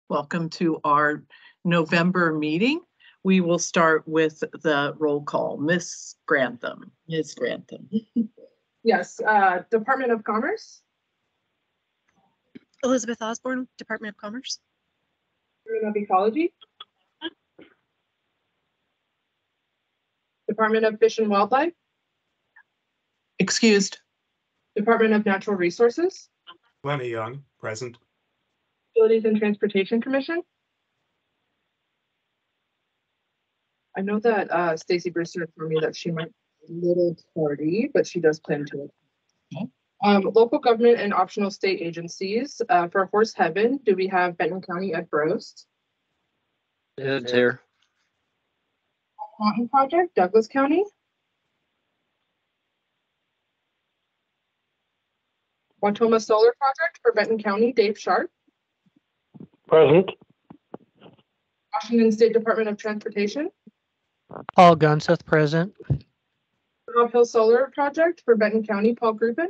Welcome to our November meeting. We will start with the roll call. Ms. Grantham. Yes, Department of Commerce. Elizabeth Osborne, Department of Commerce. Department of Ecology. Department of Fish and Wildlife. Excused. Department of Natural Resources. Lenny Young, present. Utilities and Transportation Commission. I know that Stacy Brewster informed me that she might be a little tardy, but she does plan to. Okay. Local government and optional state agencies. For Horse Heaven, do we have Benton County Ed Brost? It's here. Mountain Project, Douglas County. Watoma Solar Project for Benton County, Dave Sharp. Present. Washington State Department of Transportation. Paul Gunseth, present. Rob Hill Solar Project for Benton County, Paul Griffin.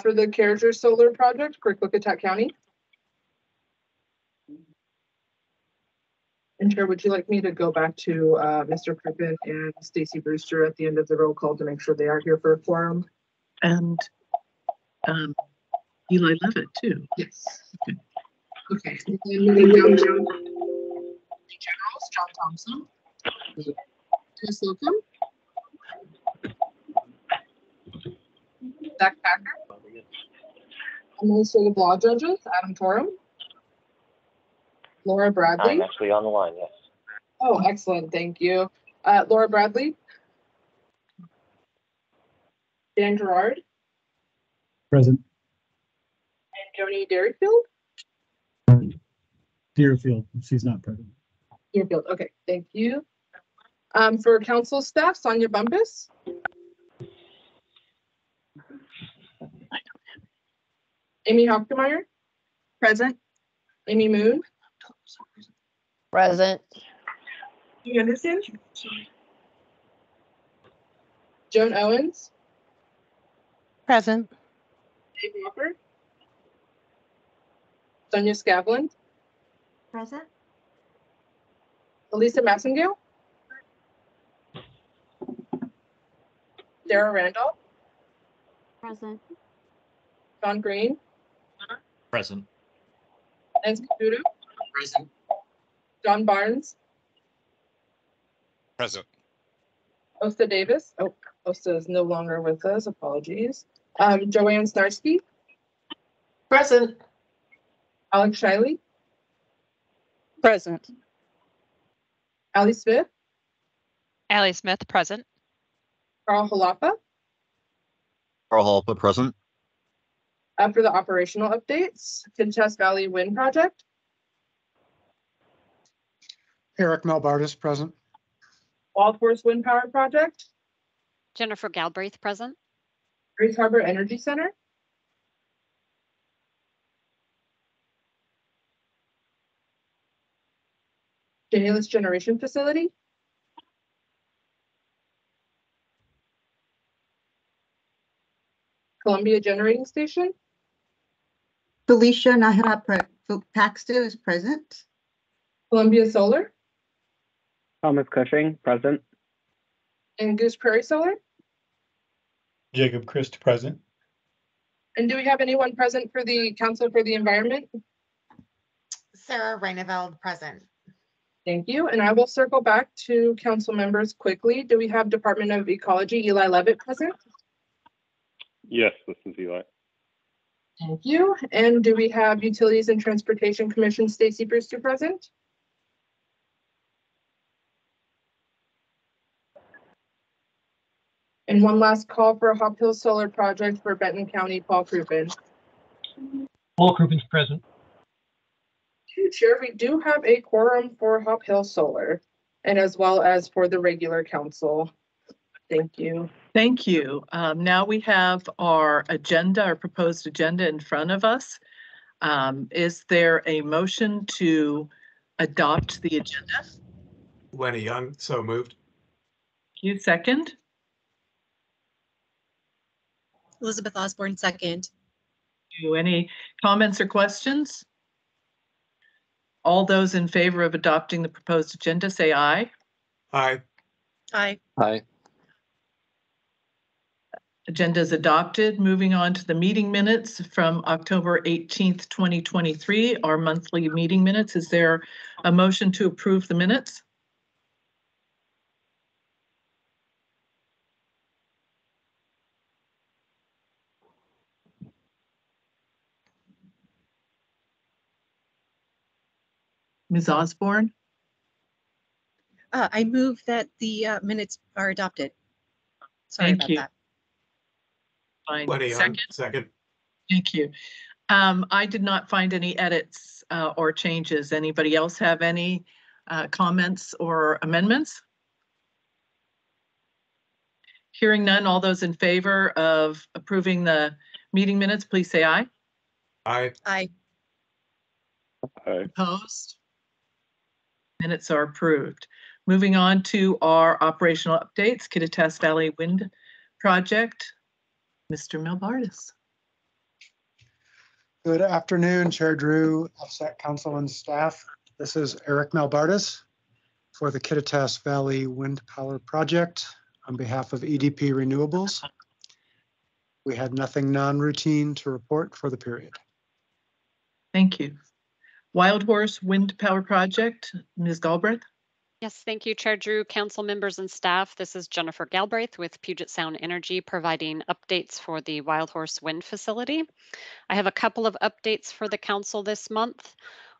For the Carriger Solar Project for Klickitat County. And Chair, would you like me to go back to Mr. Griffin and Stacy Brewster at the end of the roll call to make sure they are here for a quorum? And Eli Levitt too. Yes. Okay. And then moving down to the generals, John Thompson. Chris Slocum. Zach Packer. Administrative law judges, Adam Torum. Laura Bradley. I'm actually on the line, yes. Oh, excellent. Thank you. Laura Bradley. Dan Gerard. Present. And Joni Deerfield. Deerfield, she's not present. Deerfield. Okay, thank you. For council staff, Sonia Bumpus. Amy Hochtemeier. Present. Amy Moon. Present. Anderson. Joan Owens. Present. Dave Walker. Sonia Scavland. Present. Elisa Massengale. Sarah Randolph. Present. John Green. Present. Nancy Caputo. Present. John Barnes. Present. Osta Davis. Oh, Osta is no longer with us. Apologies. Joanne Snarsky. Present. Alex Shiley. Present. Ali Smith. Allie Smith, present. Carl Halapa. Carl Halpa, present. For the operational updates, Pinchas Valley Wind Project. Eric Melbardis, present. Wild Horse Wind Power Project. Jennifer Galbraith, present. Grace Harbor Energy Center. Janilis Generation Facility. Columbia Generating Station. Felicia Nahara Paxton is present. Columbia Solar. Thomas Cushing, present. And Goose Prairie Solar. Jacob Christ, present. And do we have anyone present for the Council for the Environment? Sarah Reineveld, present. Thank you. And I will circle back to council members quickly. Do we have Department of Ecology, Eli Levitt, present? Yes, this is Eli. Thank you. And do we have Utilities and Transportation Commission, Stacy Brewster, present? And one last call for a Hop Hill Solar Project for Benton County, Paul Crouppen. Paul Croupen's present. Chair, we do have a quorum for Hop Hill Solar and as well as for the regular council. Thank you. Thank you. Now we have our agenda, our proposed agenda in front of us. Is there a motion to adopt the agenda? Lenny Young, so moved. You second? Elizabeth Osborne, second. Any comments or questions? All those in favor of adopting the proposed agenda, say aye. Aye. Aye. Aye. Agenda is adopted. Moving on to the meeting minutes from October 18th, 2023, our monthly meeting minutes. Is there a motion to approve the minutes? Ms. Osborne, I move that the minutes are adopted. Sorry Thank about you. that. fine. Lenny Young, Second, second. thank you. I did not find any edits or changes. Anybody else have any comments or amendments? Hearing none, all those in favor of approving the meeting minutes, please say aye. Aye. Aye. Aye. Opposed? Minutes are approved. Moving on to our operational updates, Kittitas Valley Wind Project. Mr. Melbardis. Good afternoon, Chair Drew, FSEC Council and staff. This is Eric Melbardis for the Kittitas Valley Wind Power Project on behalf of EDP Renewables. We had nothing non-routine to report for the period. Thank you. Wild Horse Wind Power Project, Ms. Galbraith. Yes, thank you, Chair Drew, council members and staff. This is Jennifer Galbraith with Puget Sound Energy providing updates for the Wild Horse Wind Facility. I have a couple of updates for the council this month.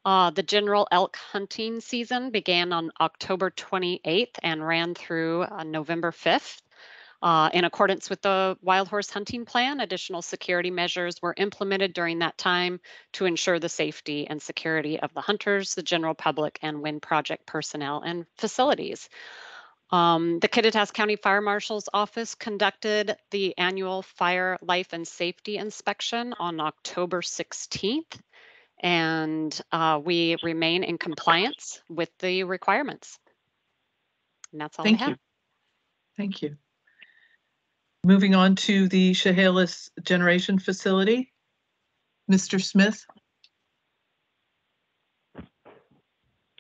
The general elk hunting season began on October 28th and ran through November 5th. In accordance with the Wild Horse Hunting Plan, additional security measures were implemented during that time to ensure the safety and security of the hunters, the general public, and wind project personnel and facilities. The Kittitas County Fire Marshal's Office conducted the annual Fire Life and Safety Inspection on October 16th, and we remain in compliance with the requirements. And that's all I Thank have. you. Thank you. Moving on to the Chehalis Generation Facility. Mr. Smith?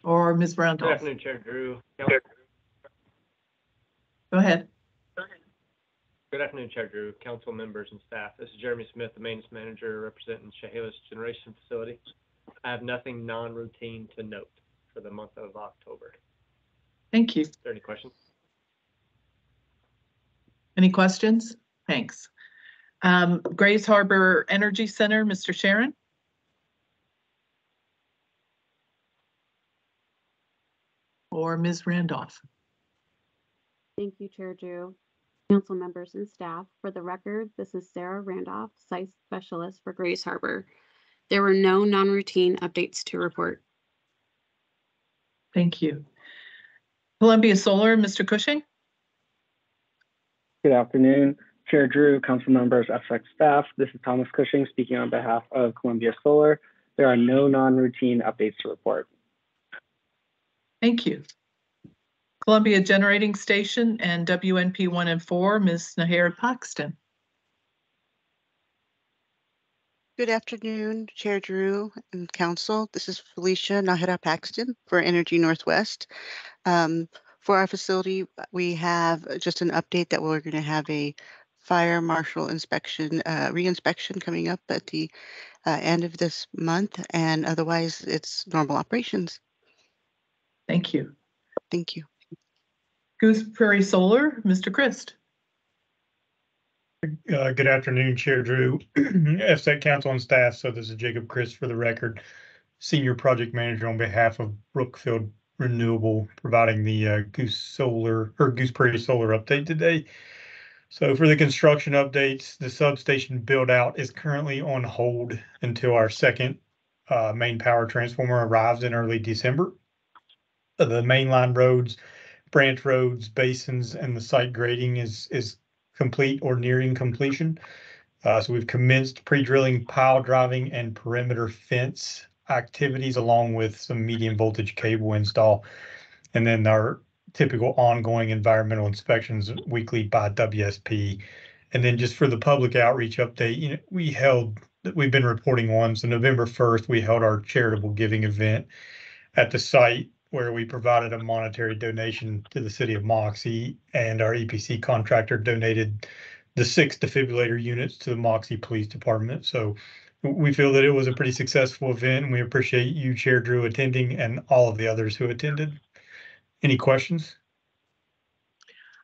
Or Ms. Good Randolph? afternoon, Chair Drew. Go ahead. Good afternoon, Chair Drew, council members and staff. This is Jeremy Smith, the maintenance manager representing Chehalis Generation Facility. I have nothing non-routine to note for the month of October. Thank you. Is there any questions? Any questions? Thanks. Grays Harbor Energy Center, Mr. Sharon? Or Ms. Randolph? Thank you, Chair Drew, council members and staff. For the record, this is Sarah Randolph, site specialist for Grays Harbor. There were no non-routine updates to report. Thank you. Columbia Solar, Mr. Cushing? Good afternoon, Chair Drew, council members, FSEC staff. This is Thomas Cushing speaking on behalf of Columbia Solar. There are no non-routine updates to report. Thank you. Columbia Generating Station and WNP 1 and 4, Ms. Nahara Paxton. Good afternoon, Chair Drew and Council. This is Felicia Nahara Paxton for Energy Northwest. For our facility, we have just an update that we're going to have a fire marshal inspection, re-inspection coming up at the end of this month, and otherwise it's normal operations. Thank you. Thank you. Goose Prairie Solar, Mr. Christ. Good afternoon, Chair Drew, FSEC Council and staff. So this is Jacob Christ for the record, Senior Project Manager on behalf of Brookfield Renewable, providing the Goose Prairie Solar update today. So for the construction updates, the substation build out is currently on hold until our second main power transformer arrives in early December. The mainline roads, branch roads, basins, and the site grading is complete or nearing completion. So we've commenced pre-drilling, pile driving, and perimeter fence activities, along with some medium voltage cable install, and then our typical ongoing environmental inspections weekly by WSP And then just for the public outreach update, we've been reporting on, so November 1st, we held our charitable giving event at the site where we provided a monetary donation to the city of Moxie, and our EPC contractor donated the 6 defibrillator units to the Moxie Police Department. So we feel that it was a pretty successful event, and we appreciate you, Chair Drew, attending and all of the others who attended. Any questions?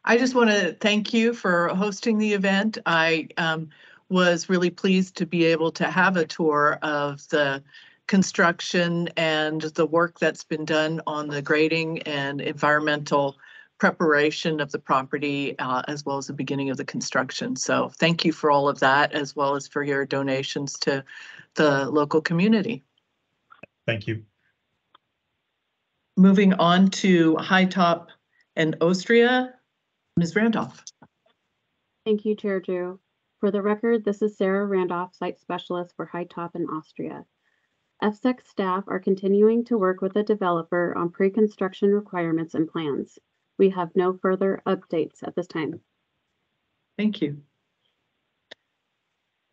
I just want to thank you for hosting the event. I was really pleased to be able to have a tour of the construction and the work that's been done on the grading and environmental preparation of the property, as well as the beginning of the construction. So thank you for all of that, as well as for your donations to the local community. Thank you. Moving on to High Top and Ostria, Ms. Randolph. Thank you, Chair Drew. For the record, this is Sarah Randolph, Site Specialist for High Top in Austria. FSEC staff are continuing to work with the developer on pre-construction requirements and plans. We have no further updates at this time. Thank you.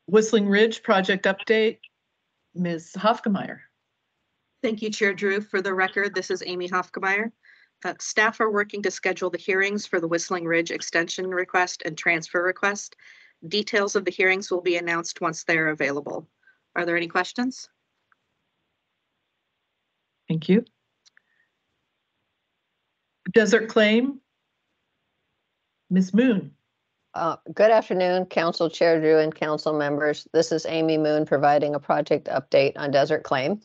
Whistling Ridge project update, Ms. Hofgemeyer. Thank you, Chair Drew. For the record, this is Amy Hofgemeyer. Staff are working to schedule the hearings for the Whistling Ridge extension request and transfer request. Details of the hearings will be announced once they're available. Are there any questions? Thank you. Desert Claim, Ms. Moon. Good afternoon, Council Chair Drew and council members. This is Amy Moon providing a project update on Desert Claim.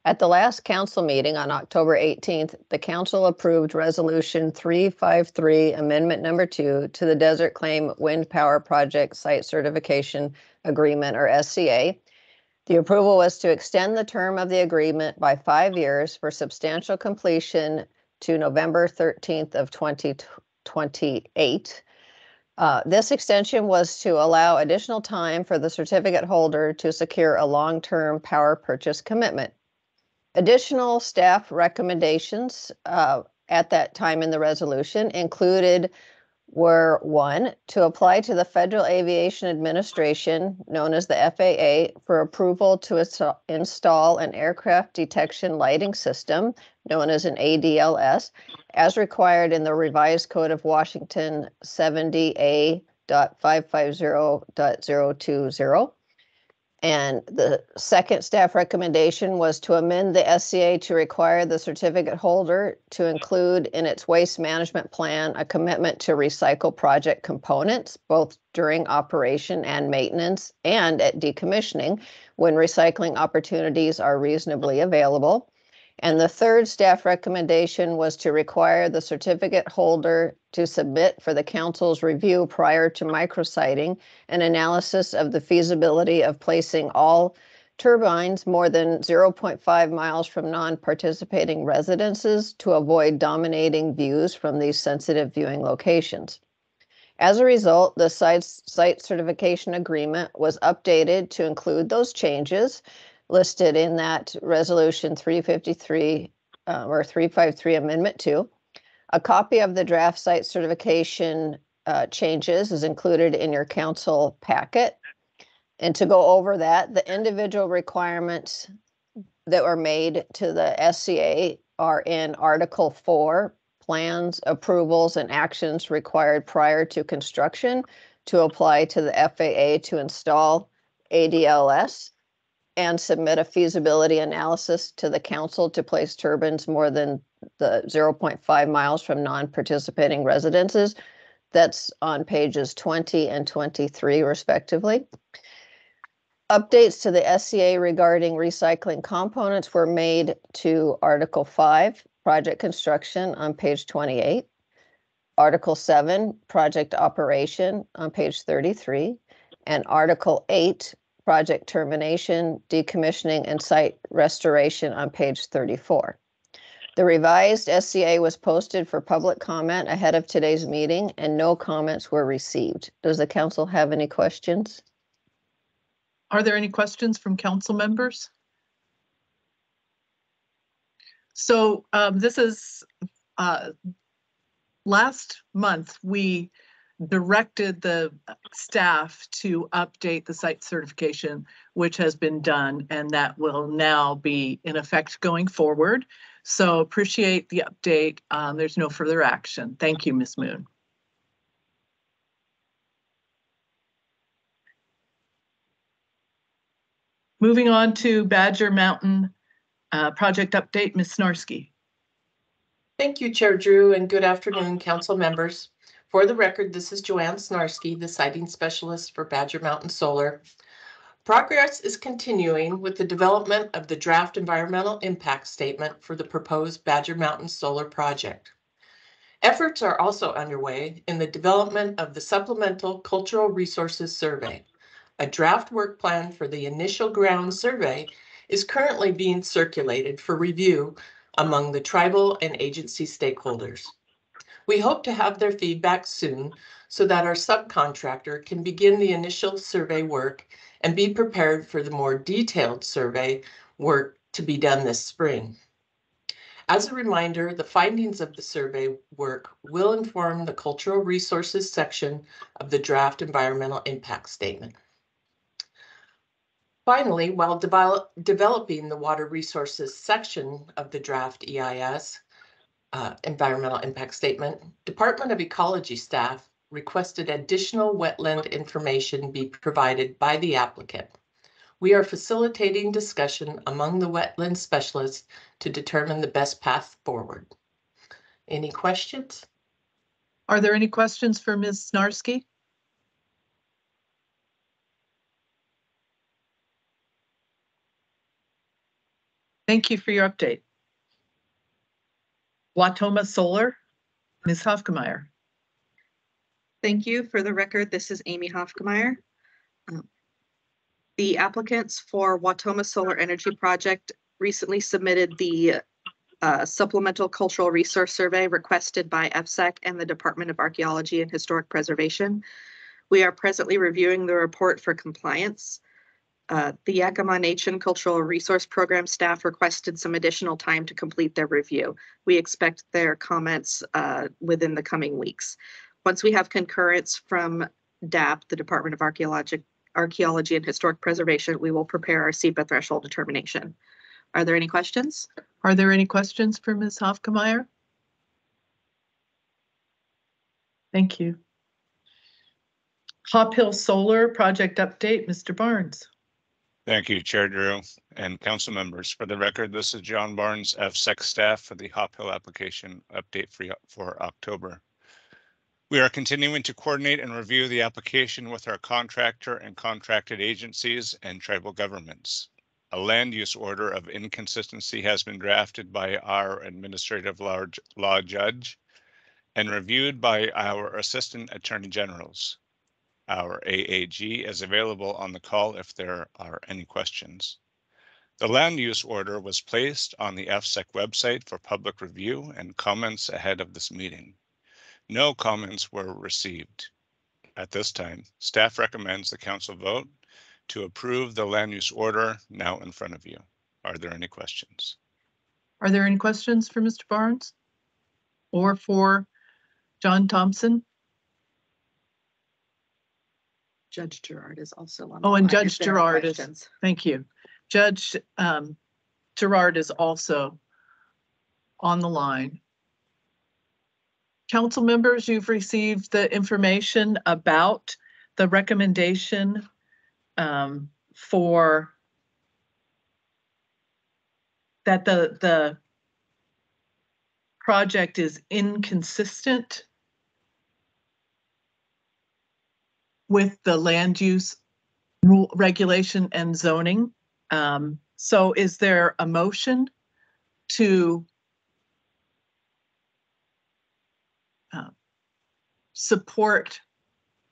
At the last council meeting on October 18th, the council approved Resolution 353, Amendment Number 2 to the Desert Claim Wind Power Project Site Certification Agreement, or SCA. The approval was to extend the term of the agreement by 5 years for substantial completion to November 13th of 2028. This extension was to allow additional time for the certificate holder to secure a long-term power purchase commitment. Additional staff recommendations at that time in the resolution were 1, to apply to the Federal Aviation Administration, known as the FAA, for approval to install an aircraft detection lighting system, known as an ADLS, as required in the revised Code of Washington 70A.550.020. And the second staff recommendation was to amend the SCA to require the certificate holder to include in its waste management plan a commitment to recycle project components, both during operation and maintenance and at decommissioning when recycling opportunities are reasonably available. And the third staff recommendation was to require the certificate holder to submit for the council's review prior to micrositing an analysis of the feasibility of placing all turbines more than 0.5 miles from non-participating residences to avoid dominating views from these sensitive viewing locations. As a result, the site certification agreement was updated to include those changes listed in that Resolution 353 or 353 Amendment 2. A copy of the draft site certification changes is included in your council packet. And to go over that, the individual requirements that were made to the SCA are in Article 4, plans, approvals, and actions required prior to construction to apply to the FAA to install ADLS and submit a feasibility analysis to the council to place turbines more than the 0.5 miles from non-participating residences. That's on pages 20 and 23, respectively. Updates to the SCA regarding recycling components were made to Article 5, project construction, on page 28. Article 7, project operation, on page 33. And Article 8, project termination, decommissioning, and site restoration, on page 34. The revised SCA was posted for public comment ahead of today's meeting, and no comments were received. Does the council have any questions? Are there any questions from council members? So this is last month we directed the staff to update the site certification, which has been done, and that will now be in effect going forward. So appreciate the update. There's no further action. Thank you, Ms. Moon. Moving on to Badger Mountain project update, Ms. Snarsky. Thank you, Chair Drew, and good afternoon, council members. For the record, this is Joanne Snarsky, the siting specialist for Badger Mountain Solar. Progress is continuing with the development of the draft environmental impact statement for the proposed Badger Mountain Solar project. Efforts are also underway in the development of the Supplemental Cultural Resources Survey. A draft work plan for the initial ground survey is currently being circulated for review among the tribal and agency stakeholders. We hope to have their feedback soon so that our subcontractor can begin the initial survey work and be prepared for the more detailed survey work to be done this spring. As a reminder, the findings of the survey work will inform the cultural resources section of the draft environmental impact statement. Finally, while developing the water resources section of the draft EIS, environmental impact statement, Department of Ecology staff requested additional wetland information be provided by the applicant. We are facilitating discussion among the wetland specialists to determine the best path forward. Any questions? Are there any questions for Ms. Snarsky? Thank you for your update. Watoma Solar, Ms. Hofkemeyer. Thank you. For the record, this is Amy Hofkemeyer. The applicants for Watoma Solar Energy Project recently submitted the Supplemental Cultural Resource Survey requested by FSEC and the Department of Archaeology and Historic Preservation. We are presently reviewing the report for compliance. The Yakama Nation Cultural Resource Program staff requested some additional time to complete their review. We expect their comments within the coming weeks. Once we have concurrence from DAP, the Department of Archaeology and Historic Preservation, we will prepare our SEPA threshold determination. Are there any questions? Are there any questions for Ms. Hofkemeyer? Thank you. Hop Hill Solar project update, Mr. Barnes. Thank you, Chair Drew and council members. For the record, this is John Barnes, FSEC staff for the Hop Hill application update for October. We are continuing to coordinate and review the application with our contractor and contracted agencies and tribal governments. A land use order of inconsistency has been drafted by our administrative law judge and reviewed by our assistant attorney generals. Our AAG is available on the call if there are any questions. The land use order was placed on the FSEC website for public review and comments ahead of this meeting. No comments were received. At this time, staff recommends the council vote to approve the land use order now in front of you. Are there any questions? Are there any questions for Mr. Barnes or for John Thompson? Judge Gerard is also on. Oh, and the line Judge if there are Gerard is, questions. thank you. Judge Gerard is also on the line. Council members, you've received the information about the recommendation for that the project is inconsistent with the land use rule, regulation, and zoning. So is there a motion to support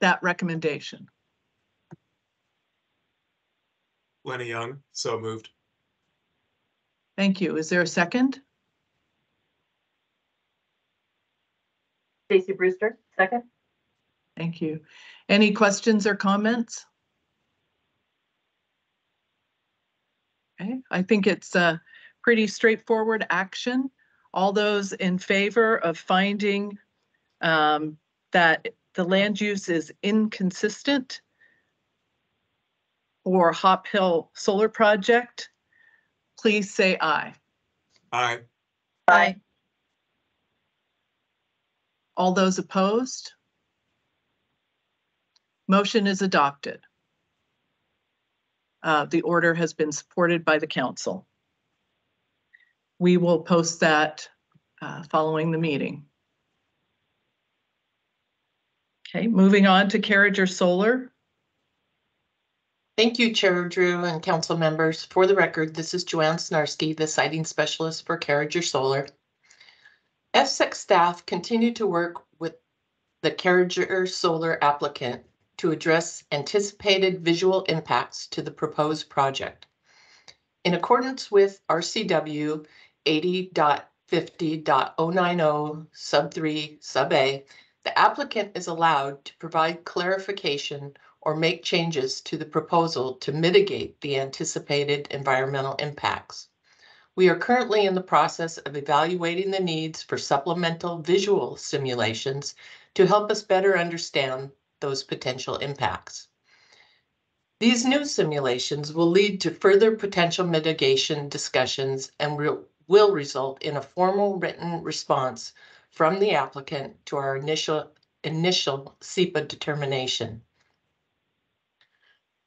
that recommendation? Lenny Young, so moved. Thank you. Is there a second? Stacy Brewster, second. Thank you. Any questions or comments? Okay, I think it's a pretty straightforward action. All those in favor of finding that the land use is inconsistent for Hop Hill Solar Project, please say aye. Aye. Aye. All those opposed? Motion is adopted. The order has been supported by the council. We will post that following the meeting. Okay, moving on to Carriger Solar. Thank you, Chair Drew and council members. For the record, this is Joanne Snarski, the siting specialist for Carriger Solar. FSEC staff continue to work with the Carriger Solar applicant to address anticipated visual impacts to the proposed project. In accordance with RCW 80.50.090 sub 3 sub A, the applicant is allowed to provide clarification or make changes to the proposal to mitigate the anticipated environmental impacts. We are currently in the process of evaluating the needs for supplemental visual simulations to help us better understand those potential impacts. These new simulations will lead to further potential mitigation discussions and will result in a formal written response from the applicant to our initial SEPA determination.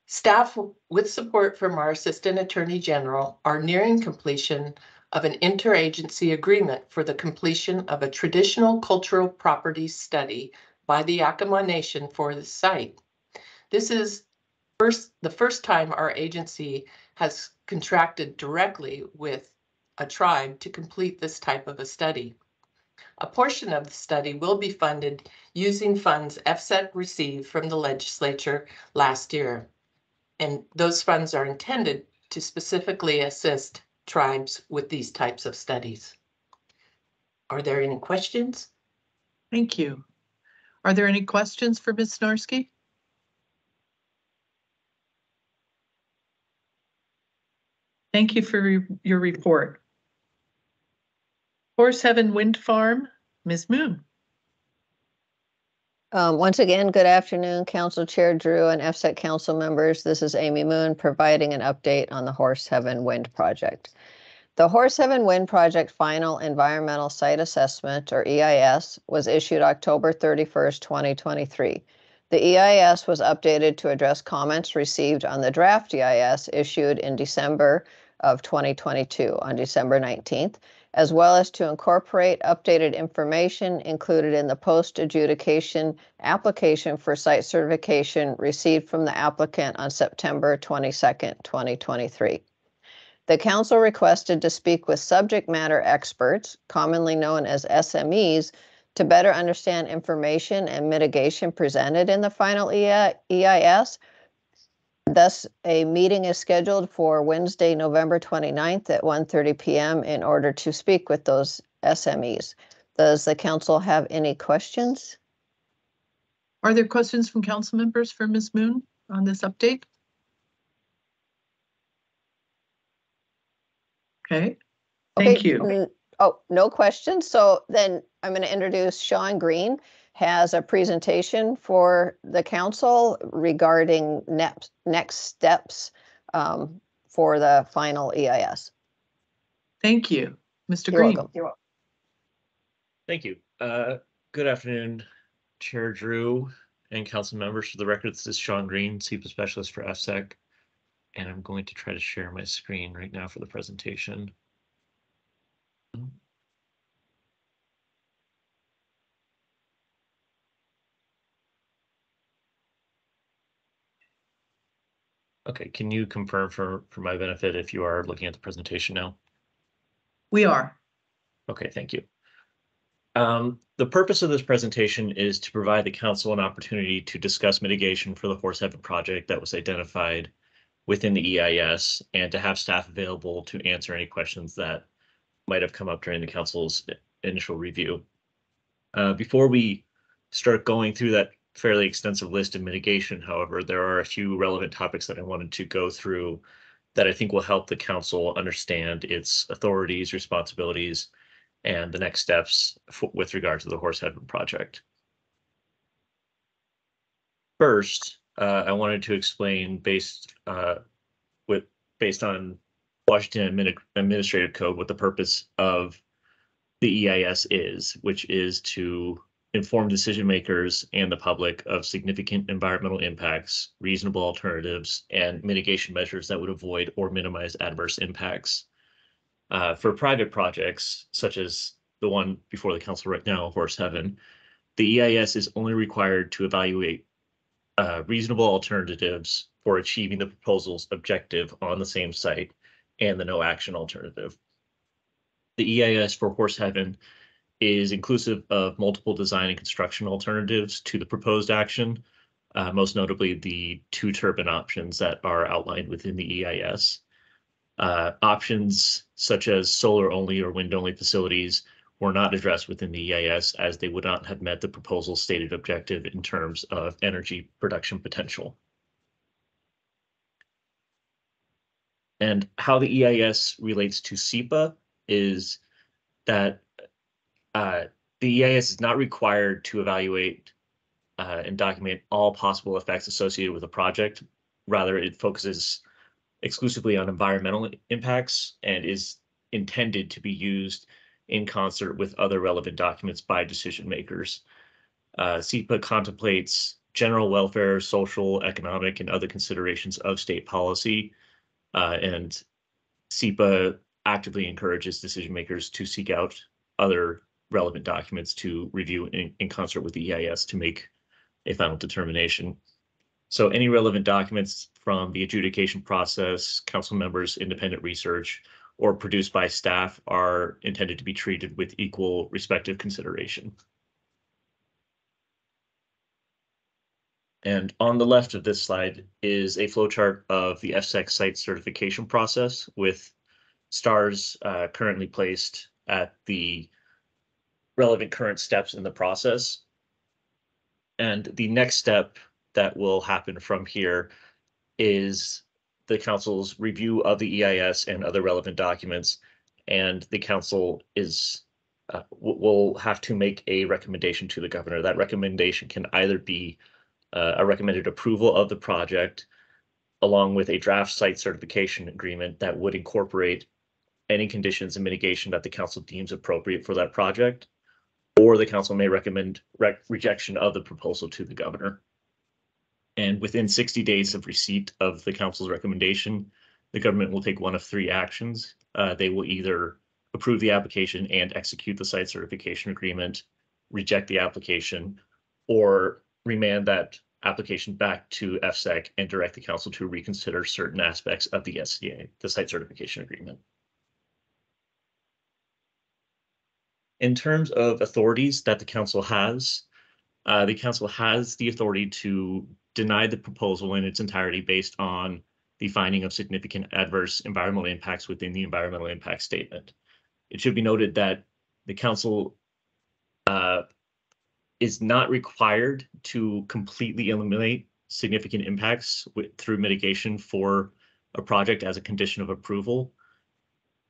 Staff, with support from our Assistant Attorney General, are nearing completion of an interagency agreement for the completion of a traditional cultural property study by the Yakama Nation for the site. This is the first time our agency has contracted directly with a tribe to complete this type of a study. A portion of the study will be funded using funds FSEC received from the legislature last year. And those funds are intended to specifically assist tribes with these types of studies. Are there any questions? Thank you. Are there any questions for Ms. Snarski? Thank you for your report. Horse Heaven Wind Farm, Ms. Moon. Once again, good afternoon, Council Chair Drew and FSEC council members. This is Amy Moon providing an update on the Horse Heaven Wind Project. The Horse Heaven Wind Project Final Environmental Site Assessment, or EIS, was issued October 31st, 2023. The EIS was updated to address comments received on the draft EIS issued in December of 2022 on December 19th, as well as to incorporate updated information included in the post-adjudication application for site certification received from the applicant on September 22nd, 2023. The council requested to speak with subject matter experts, commonly known as SMEs, to better understand information and mitigation presented in the final EIS. Thus, a meeting is scheduled for Wednesday, November 29th at 1:30 p.m. in order to speak with those SMEs. Does the council have any questions? Are there questions from council members for Ms. Moon on this update? Okay, thank you. Oh, no questions. So then I'm going to introduce Sean Green. Has a presentation for the council regarding next steps for the final EIS. Thank you. Mr. You're Green. welcome. You're welcome. Thank you. Good afternoon, Chair Drew and council members. For the record, this is Sean Green, SEPA specialist for FSEC, and I'm going to try to share my screen right now for the presentation. Okay, can you confirm for my benefit if you are looking at the presentation now? We are. Okay, thank you. The purpose of this presentation is to provide the council an opportunity to discuss mitigation for the Horse Heaven project that was identified within the EIS and to have staff available to answer any questions that might have come up during the council's initial review. Before we start going through that fairly extensive list of mitigation, however, there are a few relevant topics that I wanted to go through that I think will help the council understand its authorities, responsibilities, and the next steps with regard to the Horse Heaven project. First, I wanted to explain based on Washington Administrative Code what the purpose of the EIS is, which is to inform decision makers and the public of significant environmental impacts, reasonable alternatives, and mitigation measures that would avoid or minimize adverse impacts. For private projects, such as the one before the council right now, Horse Heaven, the EIS is only required to evaluate reasonable alternatives for achieving the proposal's objective on the same site and the no action alternative. The EIS for Horse Heaven is inclusive of multiple design and construction alternatives to the proposed action, most notably the 2 turbine options that are outlined within the EIS. Options such as solar only or wind only facilities were not addressed within the EIS as they would not have met the proposal's stated objective in terms of energy production potential. And how the EIS relates to SEPA is that the EIS is not required to evaluate and document all possible effects associated with a project. Rather, it focuses exclusively on environmental impacts and is intended to be used in concert with other relevant documents by decision makers. SEPA contemplates general welfare, social, economic, and other considerations of state policy, and SEPA actively encourages decision makers to seek out other relevant documents to review in concert with the EIS to make a final determination. So any relevant documents from the adjudication process, council members' independent research, or produced by staff are intended to be treated with equal respective consideration. And on the left of this slide is a flowchart of the FSEC site certification process with stars currently placed at the relevant current steps in the process. And the next step that will happen from here is the council's review of the EIS and other relevant documents, and the council is will have to make a recommendation to the governor. That recommendation can either be a recommended approval of the project, along with a draft site certification agreement that would incorporate any conditions and mitigation that the council deems appropriate for that project, or the council may recommend rejection of the proposal to the governor. And within 60 days of receipt of the council's recommendation, the government will take one of 3 actions. They will either approve the application and execute the site certification agreement, reject the application, or remand that application back to FSEC and direct the council to reconsider certain aspects of the SCA, the site certification agreement. In terms of authorities that the council has the authority to deny the proposal in its entirety based on the finding of significant adverse environmental impacts within the environmental impact statement. It should be noted that the council is not required to completely eliminate significant impacts through mitigation for a project as a condition of approval.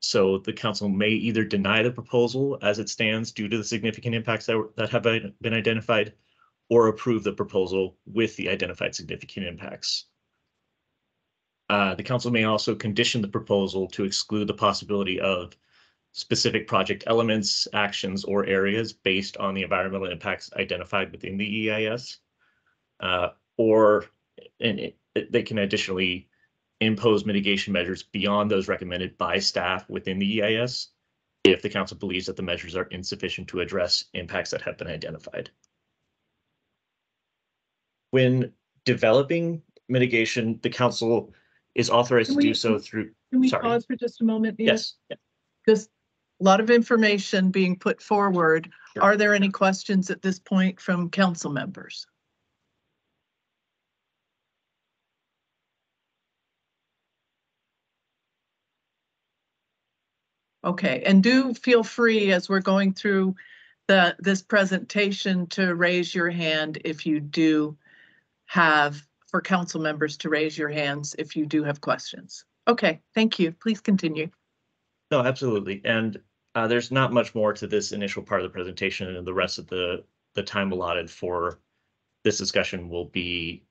So the council may either deny the proposal as it stands due to the significant impacts that have been identified, or approve the proposal with the identified significant impacts. The council may also condition the proposal to exclude the possibility of specific project elements, actions, or areas based on the environmental impacts identified within the EIS, they can additionally impose mitigation measures beyond those recommended by staff within the EIS if the council believes that the measures are insufficient to address impacts that have been identified. When developing mitigation, the council is authorized to do so through. Can we pause for just a moment? Neil? Yes. Because a lot of information being put forward. Sure. Are there any questions at this point from council members? Okay, and do feel free as we're going through this presentation to raise your hand if you do have, for council members to raise your hands if you do have questions. Okay, thank you. Please continue. No, absolutely. And there's not much more to this initial part of the presentation and the rest of the time allotted for this discussion will be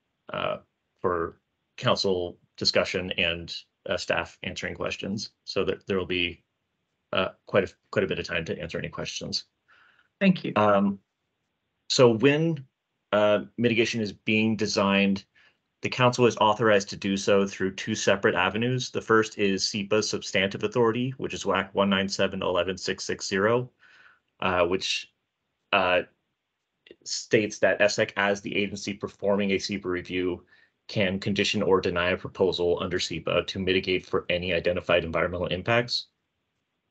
for council discussion and staff answering questions. So that there will be quite a bit of time to answer any questions. Thank you. So when mitigation is being designed, the council is authorized to do so through two separate avenues. The first is SEPA's substantive authority, which is WAC 197-11660, which states that ESSEC, as the agency performing a SEPA review, can condition or deny a proposal under SEPA to mitigate for any identified environmental impacts.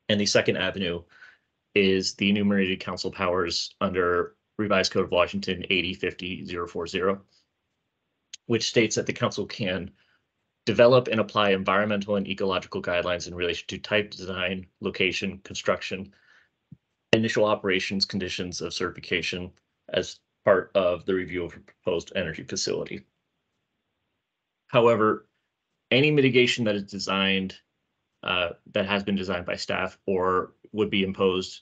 And the second avenue is the enumerated council powers under Revised Code of Washington 8050-040, which states that the council can develop and apply environmental and ecological guidelines in relation to type, design, location, construction, initial operations, conditions of certification as part of the review of a proposed energy facility. However, any mitigation that is designed, that has been designed by staff or would be imposed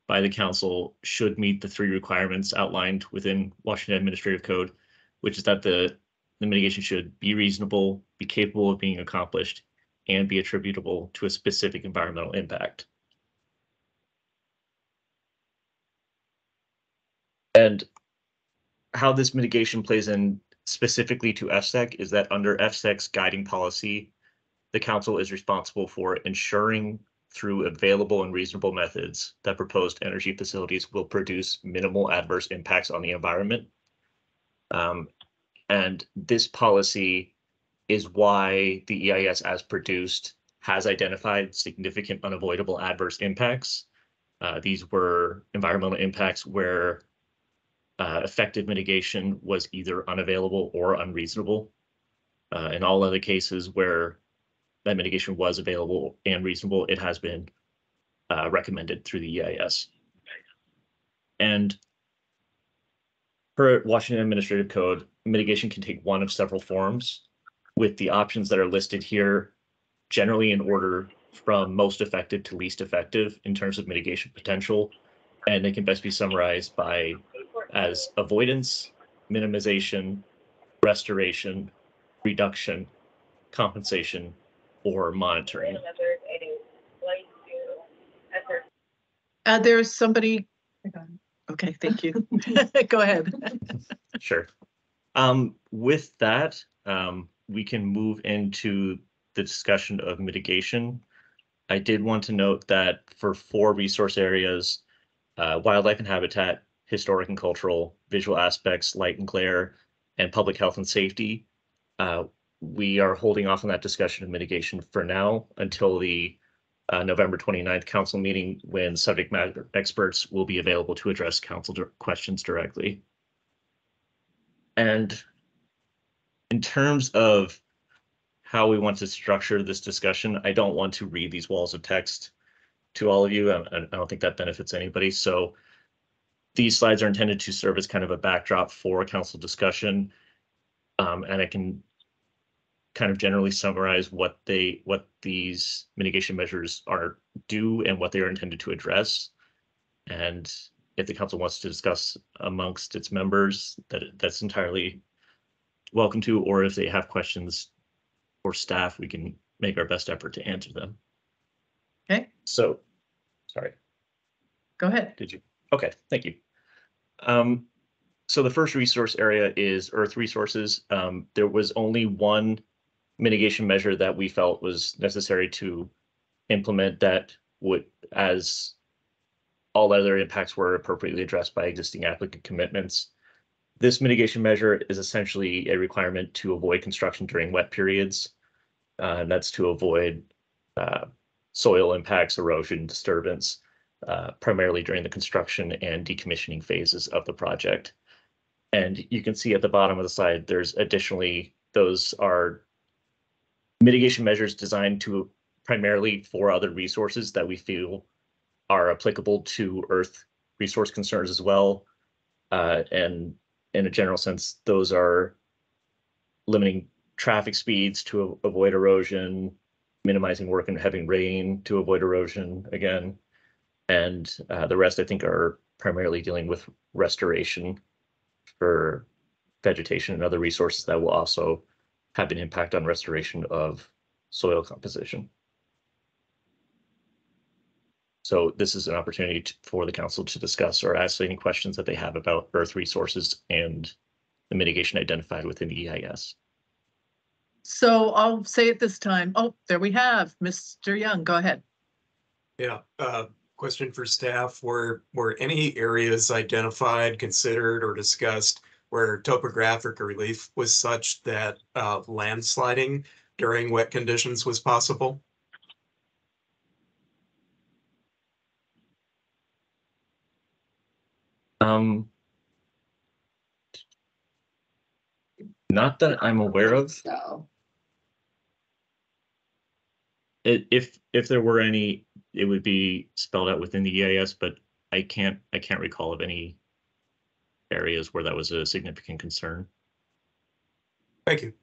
by the council should meet the three requirements outlined within Washington Administrative Code, which is that the mitigation should be reasonable, be capable of being accomplished, and be attributable to a specific environmental impact. And how this mitigation plays in specifically to FSEC is that under FSEC's guiding policy, the council is responsible for ensuring through available and reasonable methods that proposed energy facilities will produce minimal adverse impacts on the environment. And this policy is why the EIS as produced has identified significant unavoidable adverse impacts. These were environmental impacts where effective mitigation was either unavailable or unreasonable. In all other cases where that mitigation was available and reasonable, it has been recommended through the EIS. And per Washington Administrative Code, mitigation can take one of several forms, with the options that are listed here generally in order from most effective to least effective in terms of mitigation potential. And they can best be summarized as avoidance, minimization, restoration, reduction, compensation, or monitoring. There's somebody. Okay, thank you. Go ahead. Sure. With that, we can move into the discussion of mitigation. I did want to note that for 4 resource areas, wildlife and habitat, historic and cultural, visual aspects, light and glare, and public health and safety, we are holding off on that discussion of mitigation for now until the November 29th council meeting, when subject matter experts will be available to address council questions directly. And in terms of how we want to structure this discussion, I don't want to read these walls of text to all of you. I don't think that benefits anybody. So these slides are intended to serve as kind of a backdrop for a council discussion. And I can kind of generally summarize what these mitigation measures do and what they are intended to address. And if the council wants to discuss amongst its members, that's entirely welcome to, or if they have questions for staff, we can make our best effort to answer them. Okay. So, sorry. Go ahead. Did you? Okay, thank you. So the first resource area is earth resources. There was only one mitigation measure that we felt was necessary to implement that would, as all other impacts were appropriately addressed by existing applicant commitments. This mitigation measure is essentially a requirement to avoid construction during wet periods. And that's to avoid soil impacts, erosion, disturbance, primarily during the construction and decommissioning phases of the project. And you can see at the bottom of the slide, there's additionally, those are mitigation measures designed to primarily for other resources that we feel are applicable to earth resource concerns as well. And in a general sense, those are limiting traffic speeds to avoid erosion, minimizing work in heavy rain to avoid erosion again. And the rest, I think, are primarily dealing with restoration for vegetation and other resources that will also have an impact on restoration of soil composition. So this is an opportunity for the council to discuss or ask any questions that they have about earth resources and the mitigation identified within the EIS. So I'll say it this time. Oh, there we have Mr. Young. Go ahead. Yeah, question for staff. Were any areas identified, considered, or discussed where topographic relief was such that landsliding during wet conditions was possible? Not that I'm aware of. So. If there were any, it would be spelled out within the EIS, but I can't recall of any areas where that was a significant concern. Thank you.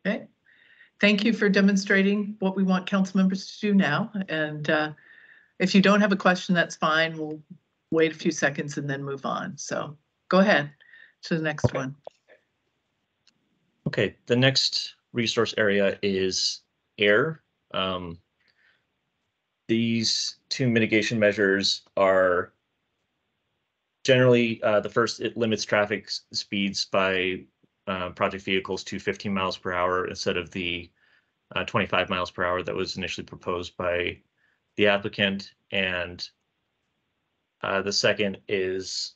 Okay. Thank you for demonstrating what we want council members to do now. And if you don't have a question, that's fine. We'll wait a few seconds and then move on. So go ahead to the next one. Okay, the next resource area is air. These two mitigation measures are generally the first, it limits traffic speeds by project vehicles to 15 miles per hour instead of the 25 miles per hour that was initially proposed by the applicant. And the second is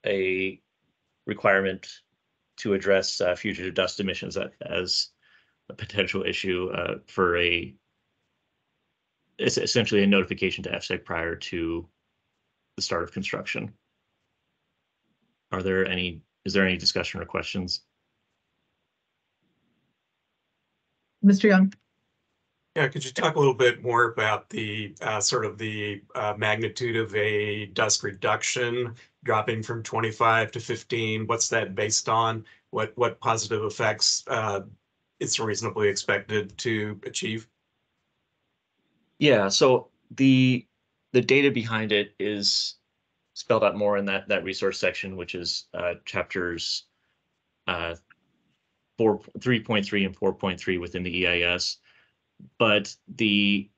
a requirement to address fugitive dust emissions as a potential issue for it's essentially a notification to FSEC prior to the start of construction. Is there any discussion or questions? Mr. Young. Yeah, could you talk a little bit more about the sort of the magnitude of a dust reduction dropping from 25 to 15? What's that based on? What positive effects it's reasonably expected to achieve? Yeah, so the data behind it is spelled out more in that resource section, which is chapters 3.3 and 4.3 within the EIS. But the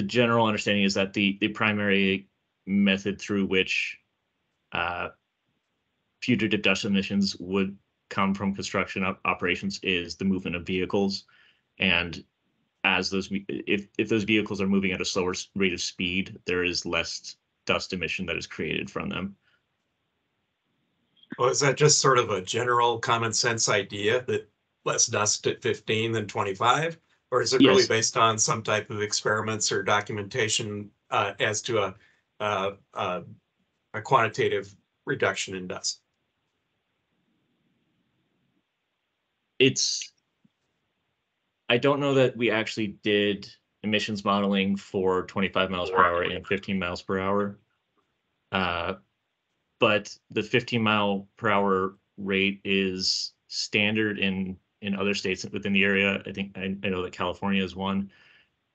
general understanding is that the primary method through which fugitive dust emissions would come from construction operations is the movement of vehicles. And as if those vehicles are moving at a slower rate of speed, there is less dust emission that is created from them. Well, is that just sort of a general common sense idea that less dust at 15 than 25? Or is it really based on some type of experiments or documentation as to a quantitative reduction in dust? I don't know that we actually did emissions modeling for 25 miles per hour and 15 miles per hour. But the 15 mile per hour rate is standard in other states within the area. I know that California is one,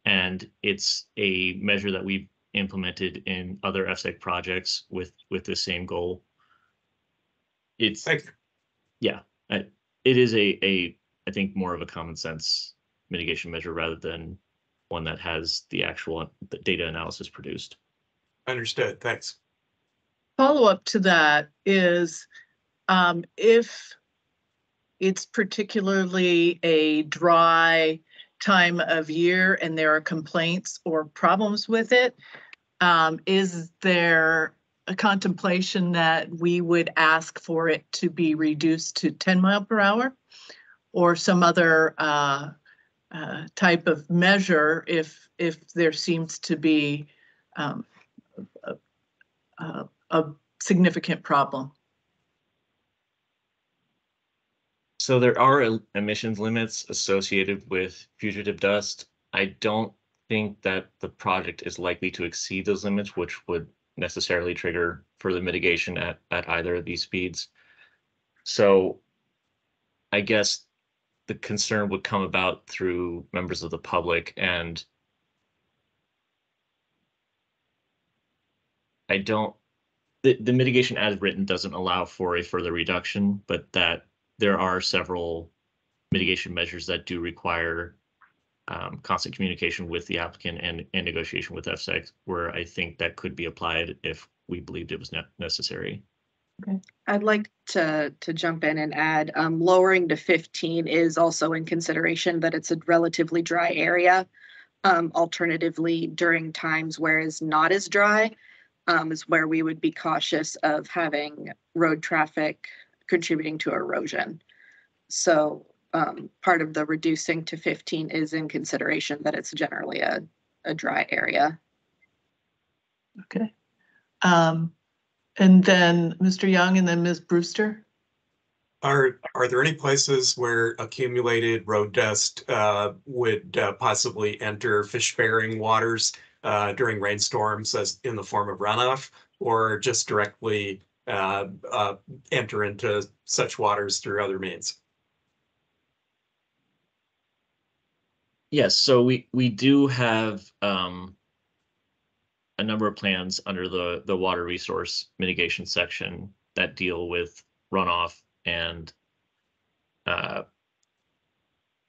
and it's a measure that we've implemented in other FSEC projects with the same goal. It is I think more of a common sense mitigation measure rather than one that has the actual data analysis produced. Understood. Thanks. Follow up to that is if it's particularly a dry time of year and there are complaints or problems with it, is there a contemplation that we would ask for it to be reduced to 10 mile per hour or some other type of measure if there seems to be a significant problem? So there are emissions limits associated with fugitive dust. I don't think that the project is likely to exceed those limits, which would necessarily trigger further mitigation at either of these speeds. So I guess the concern would come about through members of the public, and I don't, the mitigation as written doesn't allow for a further reduction, but that there are several mitigation measures that do require constant communication with the applicant and negotiation with FSEC, where I think that could be applied if we believed it was necessary. I'd like to jump in and add, lowering to 15 is also in consideration that it's a relatively dry area. Alternatively, during times where it's not as dry, is where we would be cautious of having road traffic contributing to erosion. So part of the reducing to 15 is in consideration that it's generally a dry area. Okay. And then Mr. Young and then Ms. Brewster. Are there any places where accumulated road dust would possibly enter fish-bearing waters during rainstorms as in the form of runoff, or just directly enter into such waters through other means? Yes, so we do have a number of plans under the water resource mitigation section that deal with runoff and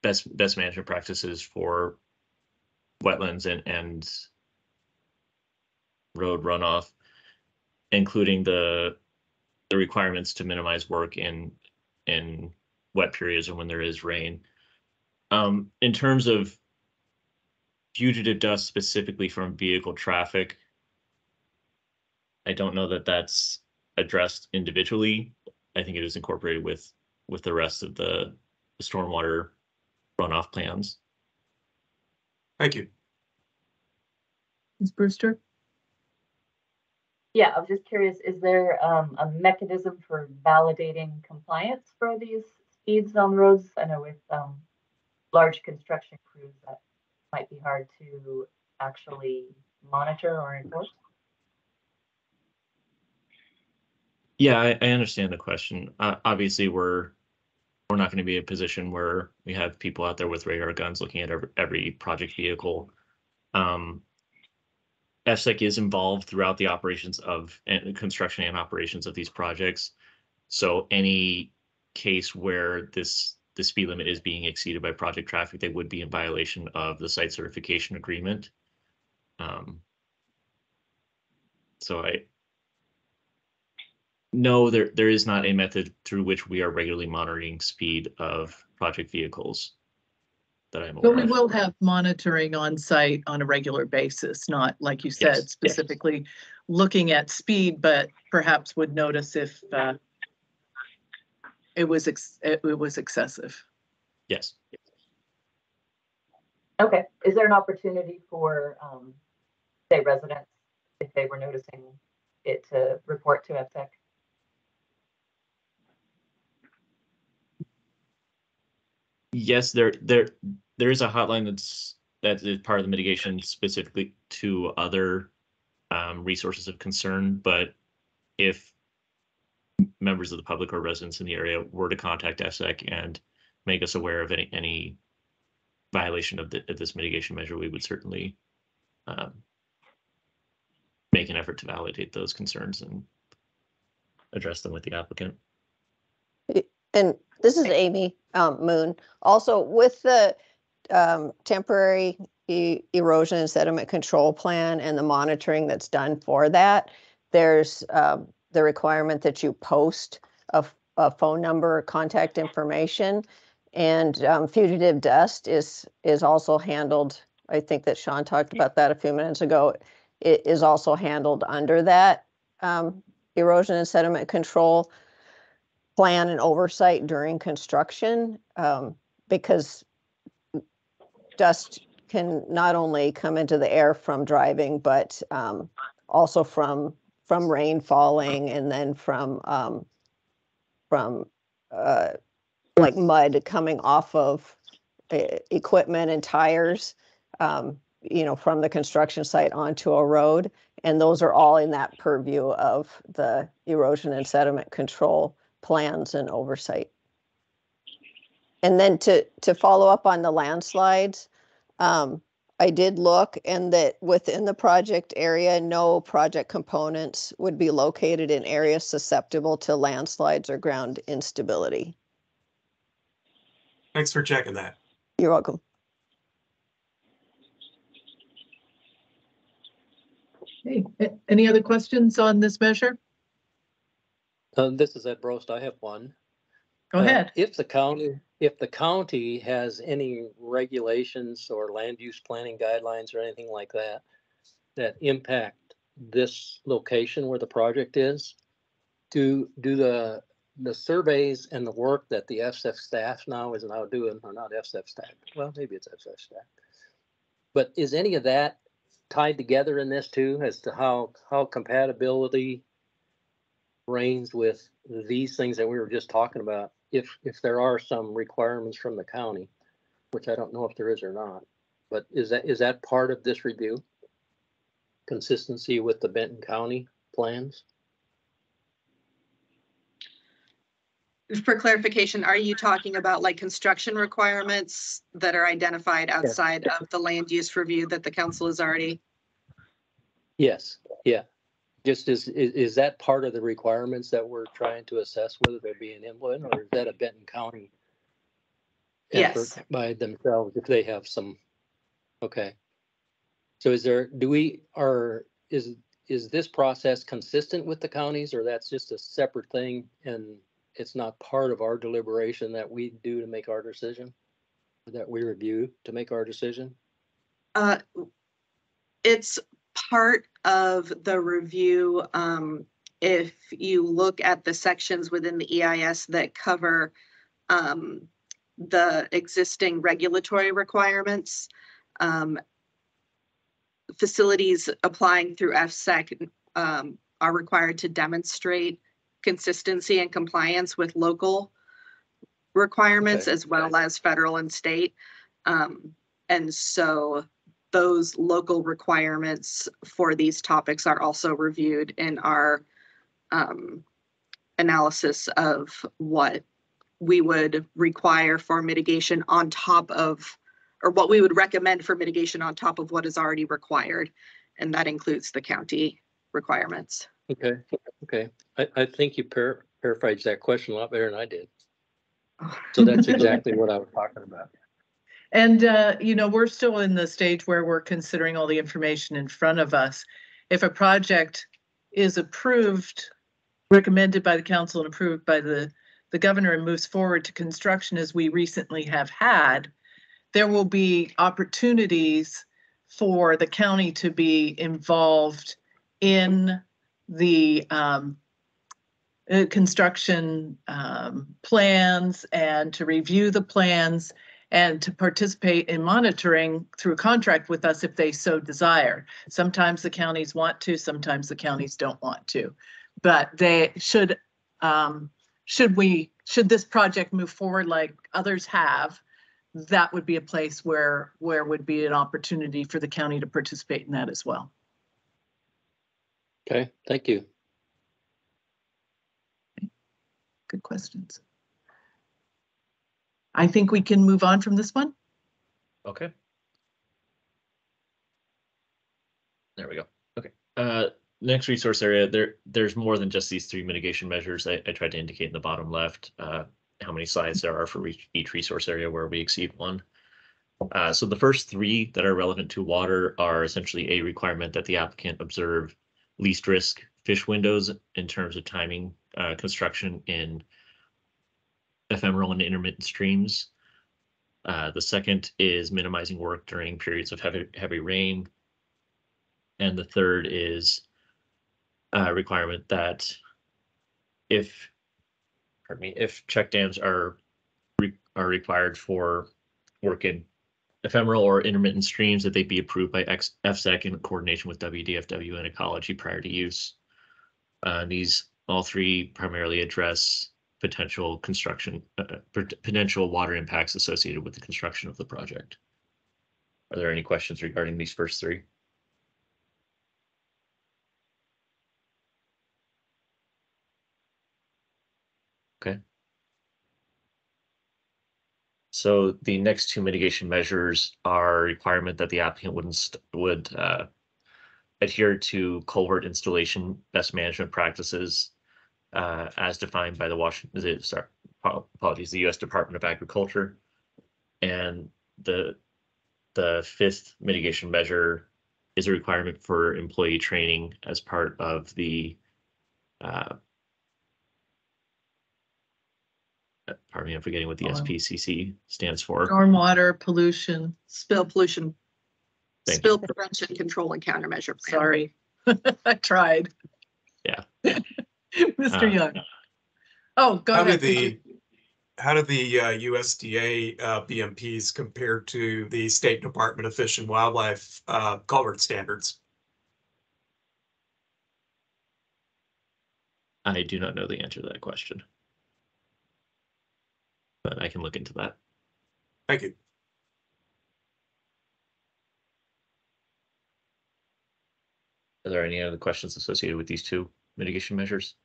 best management practices for wetlands and road runoff, including the requirements to minimize work in wet periods or when there is rain. In terms of fugitive dust specifically from vehicle traffic, I don't know that that's addressed individually. I think it is incorporated with the rest of the stormwater runoff plans. Thank you. Ms. Brewster? Yeah, I was just curious, is there a mechanism for validating compliance for these speeds on roads? I know with large construction crews that might be hard to actually monitor or enforce. Yeah, I understand the question. Obviously, we're not going to be in a position where we have people out there with radar guns looking at every project vehicle. FSEC is involved throughout the operations of construction and operations of these projects. So any case where the speed limit is being exceeded by project traffic, they would be in violation of the site certification agreement. So no, there is not a method through which we are regularly monitoring speed of project vehicles that I'm aware But we of. will have monitoring on site on a regular basis, not like you said, Yes, specifically looking at speed, but perhaps would notice if it was excessive. Yes. Okay, is there an opportunity for, say, residents, if they were noticing it, to report to FSEC? Yes, there is a hotline that is part of the mitigation specifically to other resources of concern. But if members of the public or residents in the area were to contact FSEC and make us aware of any violation of this mitigation measure, we would certainly make an effort to validate those concerns and address them with the applicant. And this is Amy Moon. Also, with the temporary erosion and sediment control plan and the monitoring that's done for that, there's the requirement that you post a phone number, contact information, and fugitive dust is also handled. I think that Sean talked about that a few minutes ago. It is also handled under that erosion and sediment control plan and oversight during construction, because dust can not only come into the air from driving, but also from rain falling, and then from like mud coming off of equipment and tires, from the construction site onto a road. And those are all in that purview of the erosion and sediment control plans and oversight. And then to follow up on the landslides, I did look, and that within the project area, no project components would be located in areas susceptible to landslides or ground instability. Thanks for checking that. You're welcome. Hey, any other questions on this measure? This is Ed Brost. I have one. Go ahead. If the county has any regulations or land use planning guidelines or anything like that that impact this location where the project is, do the surveys and the work that the FSF staff now is doing, or not FSF staff, well, maybe it's FSF staff, but is any of that tied together in this too, as to how compatibility reigns with these things that we were just talking about, if there are some requirements from the county, which I don't know if there is or not, but is that part of this review? Consistency with the Benton County plans? For clarification, are you talking about like construction requirements that are identified outside of the land use review that the council is already? Yes, yeah. Just is that part of the requirements that we're trying to assess whether they're being implemented, or is that a Benton County effort Yes. by themselves if they have some? Okay. So is this process consistent with the counties, or that's just a separate thing and it's not part of our deliberation that we do to make our decision, that we review to make our decision? It's part of the review. If you look at the sections within the EIS that cover the existing regulatory requirements, facilities applying through FSEC are required to demonstrate consistency and compliance with local requirements as well as federal and state. And so those local requirements for these topics are also reviewed in our analysis of what we would require for mitigation on top of, or what we would recommend for mitigation on top of what is already required. And that includes the county requirements. Okay. I think you paraphrased that question a lot better than I did. So that's exactly what I was talking about. And, we're still in the stage where we're considering all the information in front of us. If a project is approved, recommended by the council and approved by the governor and moves forward to construction, as we recently have had, there will be opportunities for the county to be involved in the construction plans and to review the plans and to participate in monitoring through contract with us if they so desire. Sometimes the counties want to, sometimes the counties don't want to. But they should this project move forward like others have, that would be a place where would be an opportunity for the county to participate in that as well. Okay, thank you. Good questions. I think we can move on from this one. Okay. There we go. Okay. Next resource area, there's more than just these 3 mitigation measures. I tried to indicate in the bottom left how many slides there are for each resource area where we exceed 1. So the first 3 that are relevant to water are essentially a requirement that the applicant observe least risk fish windows in terms of timing construction in ephemeral and intermittent streams. The second is minimizing work during periods of heavy rain. And the third is a requirement that if check dams are required for work in ephemeral or intermittent streams, that they be approved by FSEC in coordination with WDFW and ecology prior to use. These all 3 primarily address potential construction, potential water impacts associated with the construction of the project. Are there any questions regarding these first 3? Okay. So the next two mitigation measures are a requirement that the applicant would adhere to culvert installation best management practices as defined by the the U.S. Department of Agriculture. And the fifth mitigation measure is a requirement for employee training as part of the pardon me, I'm forgetting what the SPCC stands for. Stormwater pollution. Spill pollution, Thank spill prevention, control and countermeasure plan. Sorry, I tried. Yeah. Mr. Young. Oh, go ahead. How do the USDA BMPs compare to the State Department of Fish and Wildlife culvert standards? I do not know the answer to that question, but I can look into that. Thank you. Are there any other questions associated with these two mitigation measures?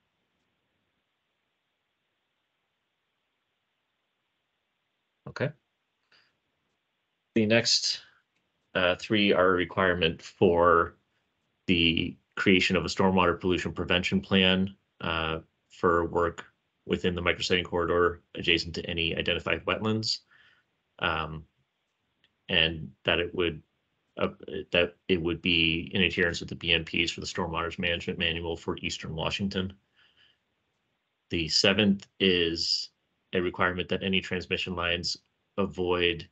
Okay. The next three are a requirement for the creation of a stormwater pollution prevention plan for work within the micrositing corridor adjacent to any identified wetlands, and that it would be in adherence with the BMPs for the Stormwater Management Manual for Eastern Washington. The seventh is a requirement that any transmission lines avoid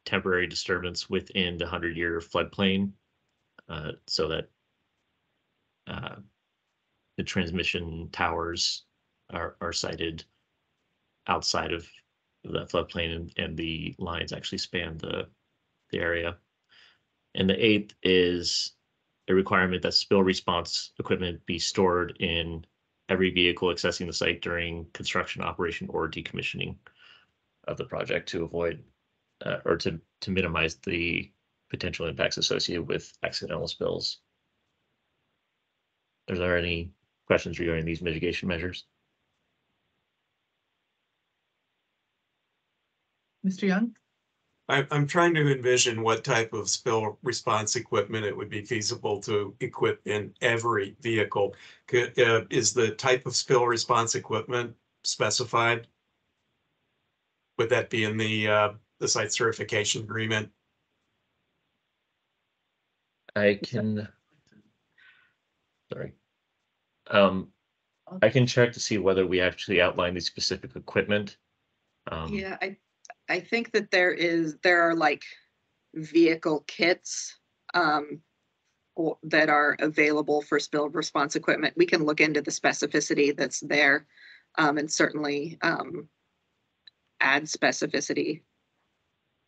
temporary disturbance within the 100-year floodplain, so that the transmission towers are sited outside of the floodplain and the lines actually span the area. And the eighth is a requirement that spill response equipment be stored in every vehicle accessing the site during construction, operation, or decommissioning of the project to avoid or to minimize the potential impacts associated with accidental spills. Are there any questions regarding these mitigation measures? Mr. Young? I'm trying to envision what type of spill response equipment it would be feasible to equip in every vehicle. Is the type of spill response equipment specified? Would that be in the site certification agreement? I can, sorry. I can check to see whether we actually outline the specific equipment. Yeah, I think that there are like vehicle kits that are available for spill response equipment. We can look into the specificity that's there and certainly add specificity.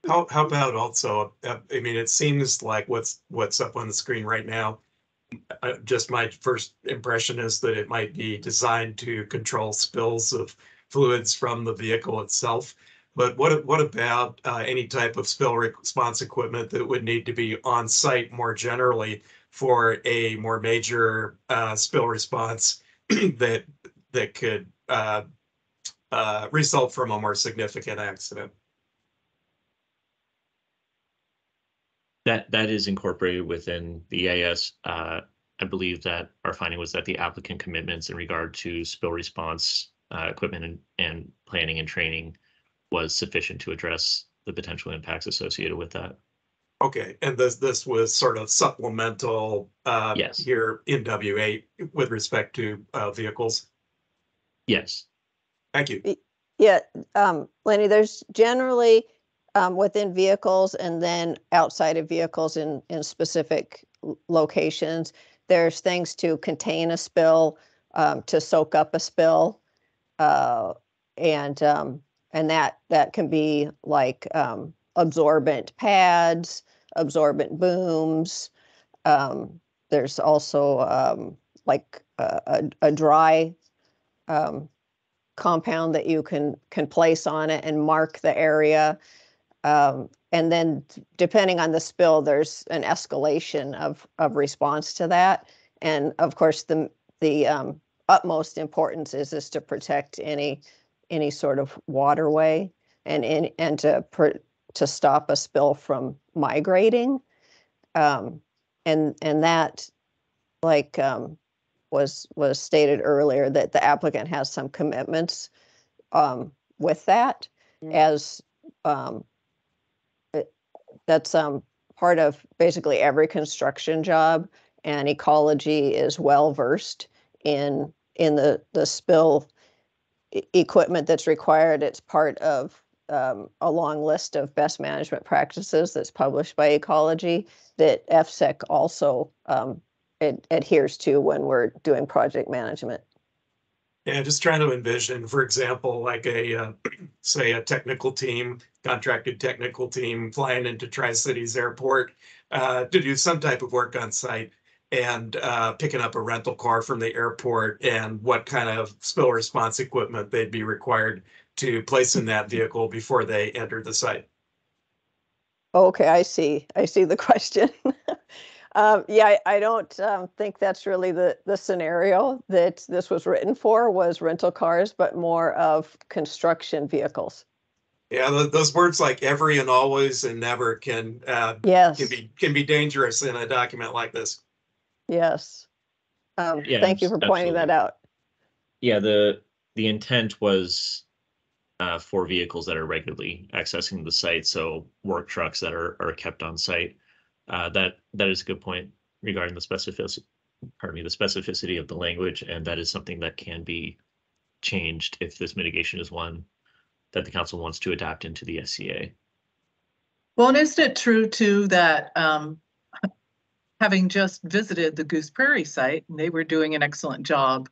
How about also, I mean, it seems like what's up on the screen right now, just my first impression is that it might be designed to control spills of fluids from the vehicle itself. But what about any type of spill response equipment that would need to be on site more generally for a more major spill response that could result from a more significant accident? That is incorporated within the EIS. I believe that our finding was that the applicant commitments in regard to spill response equipment and planning and training was sufficient to address the potential impacts associated with that. Okay, and this was sort of supplemental yes. Here in W8 with respect to vehicles? Yes. Thank you. Yeah, Lenny, there's generally within vehicles and then outside of vehicles in specific locations, there's things to contain a spill, to soak up a spill, and that can be like absorbent pads, absorbent booms. There's also like a dry compound that you can place on it and mark the area. And then depending on the spill, there's an escalation of response to that. And of course, the utmost importance is to protect any sort of waterway and to stop a spill from migrating. And that, like was stated earlier, that the applicant has some commitments with that, as that's part of basically every construction job, and Ecology is well versed in the spill equipment that's required. It's part of a long list of best management practices that's published by Ecology that FSEC also adheres to when we're doing project management. Yeah, just trying to envision, for example, like a, say, a technical team, contracted technical team flying into Tri-Cities Airport to do some type of work on site, and picking up a rental car from the airport, and what kind of spill response equipment they'd be required to place in that vehicle before they enter the site. Okay, I see the question. Yeah, I don't think that's really the scenario that this was written for, was rental cars, but more of construction vehicles. Yeah, those words like every and always and never can Yes. can be dangerous in a document like this. Yes. Yeah, Thank you for pointing that out. Yeah, the intent was for vehicles that are regularly accessing the site, so work trucks that are kept on site. That is a good point regarding the specificity of the language, and that is something that can be changed if this mitigation is one that the council wants to adapt into the SCA. Well, and isn't it true too that having just visited the Goose Prairie site, and they were doing an excellent job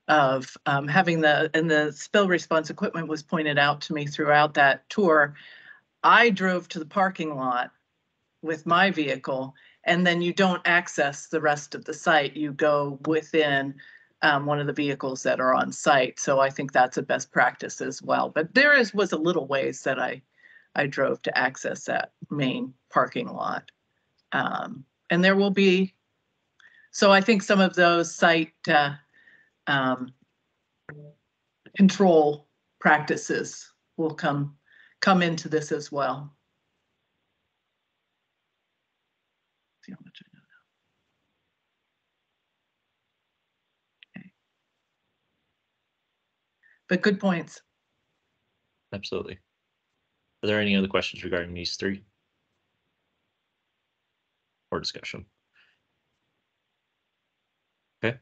of having the spill response equipment was pointed out to me throughout that tour. I drove to the parking lot with my vehicle, and then you don't access the rest of the site. You go within one of the vehicles that are on site. So I think that's a best practice as well. But there was a little ways that I drove to access that main parking lot. And there will be, so I think some of those site control practices will come into this as well. See how much I know now. Okay. But good points. Absolutely. Are there any other questions regarding these three? Or discussion? Okay.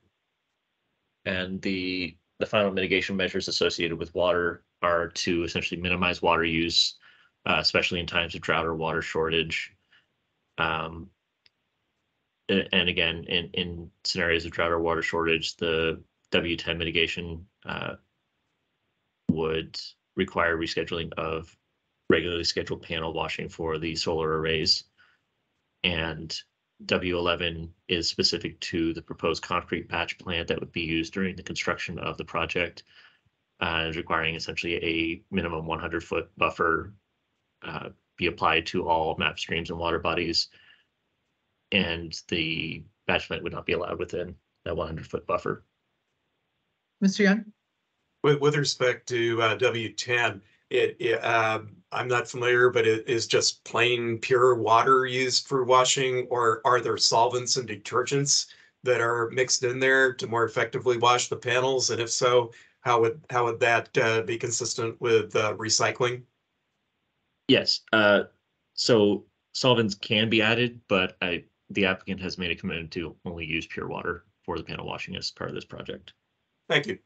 And the final mitigation measures associated with water are to essentially minimize water use, especially in times of drought or water shortage. And again, in scenarios of drought or water shortage, the W10 mitigation would require rescheduling of regularly scheduled panel washing for the solar arrays. And W11 is specific to the proposed concrete batch plant that would be used during the construction of the project, requiring essentially a minimum 100-foot buffer be applied to all map streams and water bodies. And the batch plant would not be allowed within that 100-foot buffer. Mr. Young? With respect to W10, I'm not familiar, but it is just plain pure water used for washing, or are there solvents and detergents that are mixed in there to more effectively wash the panels? And if so, how would that be consistent with recycling? Yes. So solvents can be added, but the applicant has made a commitment to only use pure water for the panel washing as part of this project. Thank you.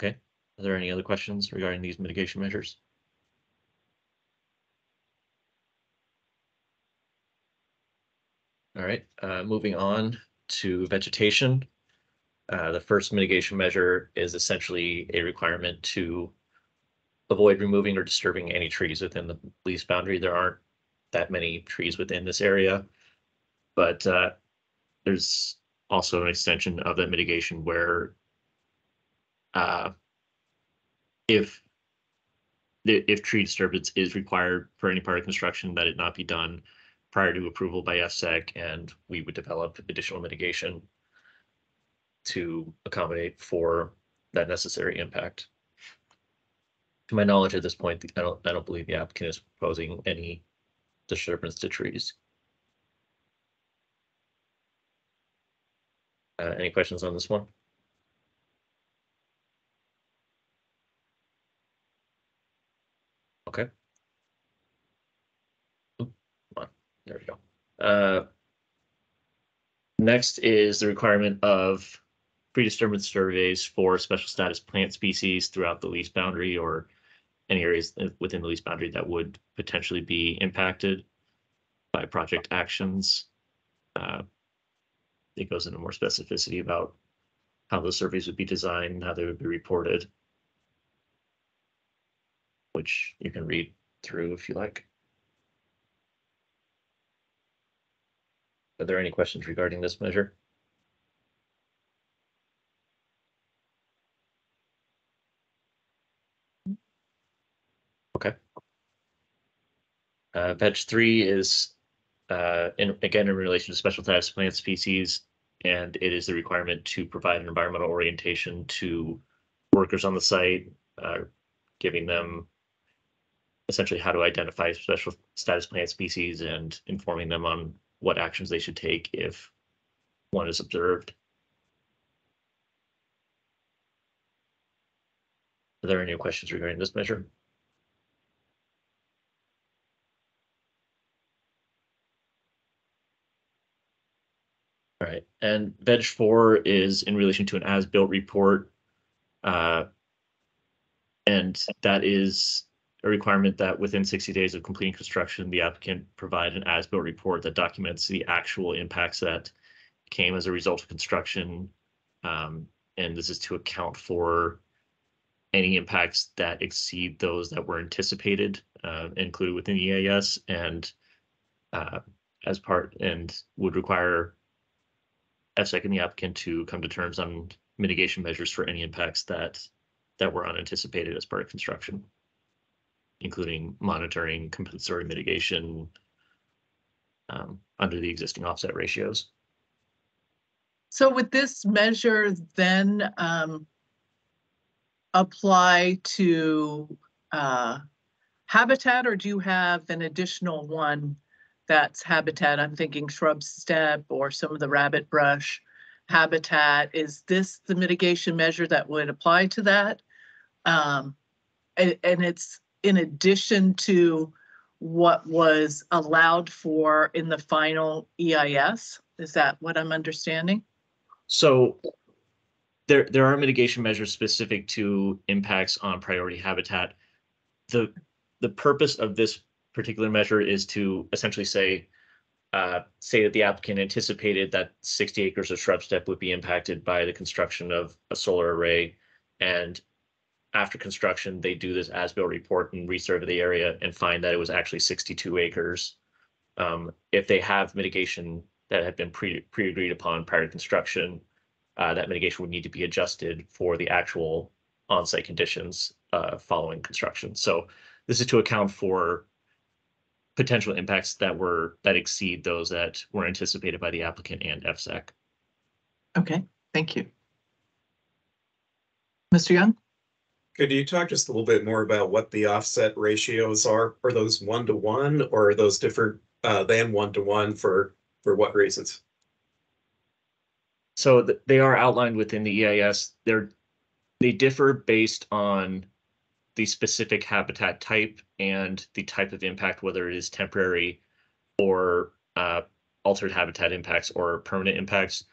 Okay. Are there any other questions regarding these mitigation measures? All right, moving on to vegetation. The first mitigation measure is essentially a requirement to avoid removing or disturbing any trees within the lease boundary. There aren't that many trees within this area, but there's also an extension of that mitigation where if tree disturbance is required for any part of construction, that it not be done prior to approval by FSEC, and we would develop additional mitigation to accommodate for that necessary impact. To my knowledge at this point, I don't believe the applicant is proposing any disturbance to trees. Any questions on this one? Okay. Oop, come on. There we go. Next is the requirement of pre-disturbance surveys for special status plant species throughout the lease boundary or any areas within the lease boundary that would potentially be impacted by project actions. It goes into more specificity about how those surveys would be designed and how they would be reported, which you can read through if you like. Are there any questions regarding this measure? Okay. Veg 3 is again in relation to special status plant species, and it is the requirement to provide an environmental orientation to workers on the site, giving them essentially how to identify special status plant species and informing them on what actions they should take if one is observed. Are there any questions regarding this measure? All right, and Veg 4 is in relation to an as-built report. And that is a requirement that within 60 days of completing construction, the applicant provide an as-built report that documents the actual impacts that came as a result of construction. And this is to account for any impacts that exceed those that were anticipated, included within the EAS, and as part, and would require FSEC and the applicant to come to terms on mitigation measures for any impacts that were unanticipated as part of construction, including monitoring, compensatory mitigation under the existing offset ratios. So would this measure then apply to habitat, or do you have an additional one that's habitat? I'm thinking shrub steppe or some of the rabbit brush habitat. Is this the mitigation measure that would apply to that? And it's in addition to what was allowed for in the final EIS? Is that what I'm understanding? So there are mitigation measures specific to impacts on priority habitat. The purpose of this particular measure is to essentially say that the applicant anticipated that 60 acres of shrub steppe would be impacted by the construction of a solar array, and after construction, they do this as-built report and resurvey the area and find that it was actually 62 acres. If they have mitigation that had been pre-agreed upon prior to construction, that mitigation would need to be adjusted for the actual on-site conditions following construction. So this is to account for potential impacts that exceed those that were anticipated by the applicant and FSEC. Okay, thank you. Mr. Young? Could you talk just a little bit more about what the offset ratios are? Are those 1-to-1, or are those different than 1-to-1 for what reasons? So they are outlined within the EIS. They differ based on the specific habitat type and the type of impact, whether it is temporary or altered habitat impacts or permanent impacts.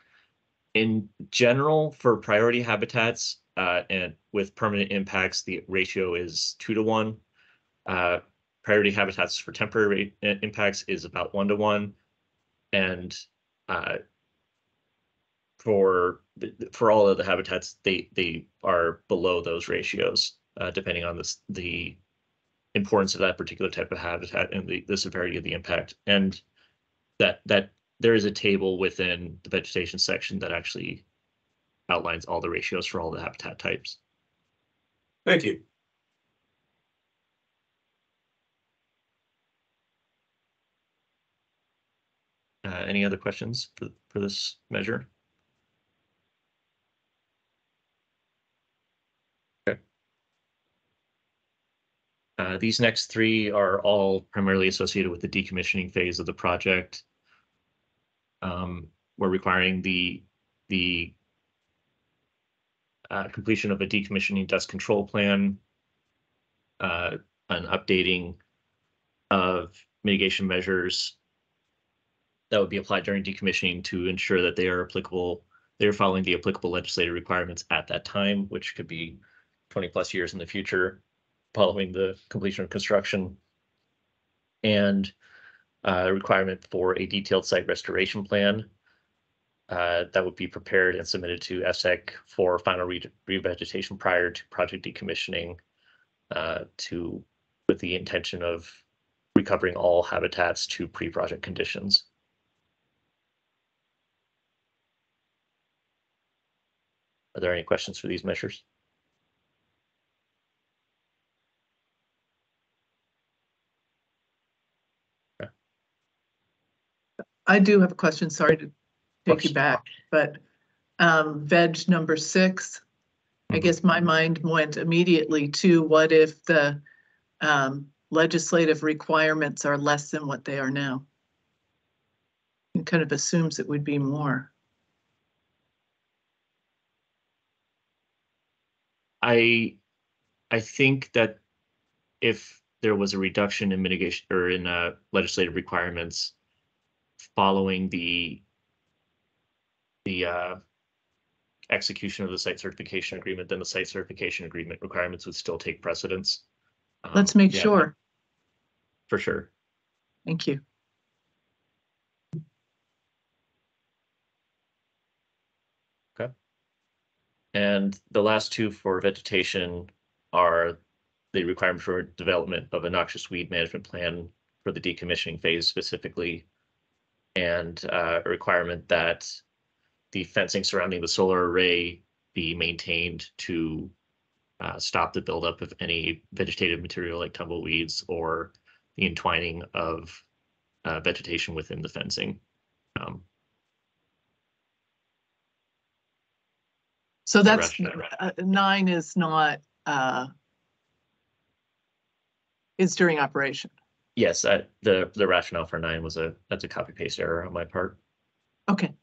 In general, for priority habitats and with permanent impacts, the ratio is 2-to-1. Priority habitats for temporary impacts is about 1-to-1. And for all of the habitats, they are below those ratios, depending on the importance of that particular type of habitat and the severity of the impact. And that there is a table within the vegetation section that actually outlines all the ratios for all the habitat types. Thank you. Any other questions for this measure? Okay. These next three are all primarily associated with the decommissioning phase of the project. We're requiring the completion of a decommissioning dust control plan, an updating of mitigation measures that would be applied during decommissioning to ensure that they are applicable. They're following the applicable legislative requirements at that time, which could be 20+ years in the future following the completion of construction. And a requirement for a detailed site restoration plan that would be prepared and submitted to ESSEC for final revegetation prior to project decommissioning, with the intention of recovering all habitats to pre-project conditions. Are there any questions for these measures? I do have a question. Sorry to take you back, but veg number 6, I guess my mind went immediately to what if the legislative requirements are less than what they are now? It kind of assumes it would be more. I think that if there was a reduction in mitigation or in legislative requirements following the execution of the site certification agreement, then the site certification agreement requirements would still take precedence. Let's make sure. For sure. Thank you. Okay. And the last two for vegetation are the requirement for development of a noxious weed management plan for the decommissioning phase specifically, and a requirement that the fencing surrounding the solar array be maintained to stop the buildup of any vegetative material like tumbleweeds or the entwining of vegetation within the fencing. So that's 9 is not is during operation. Yes, the rationale for 9 was that's a copy paste error on my part. Okay.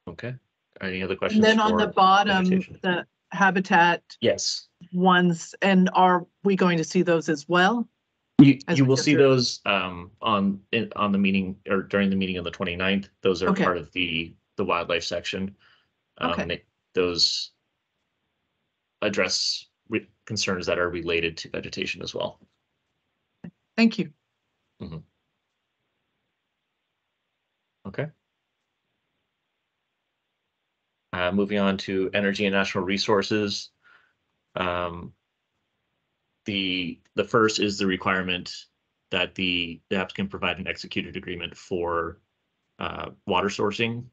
Okay. Any other questions? And then on the bottom, vegetation? the habitat Yes. ones, and are we going to see those as well? You will see those on the meeting or during the meeting on the 29th. Those are part of the wildlife section. Those address concerns that are related to vegetation as well. Thank you. Mm-hmm. Okay. Moving on to energy and natural resources. The first is the requirement that the applicant provide an executed agreement for water sourcing.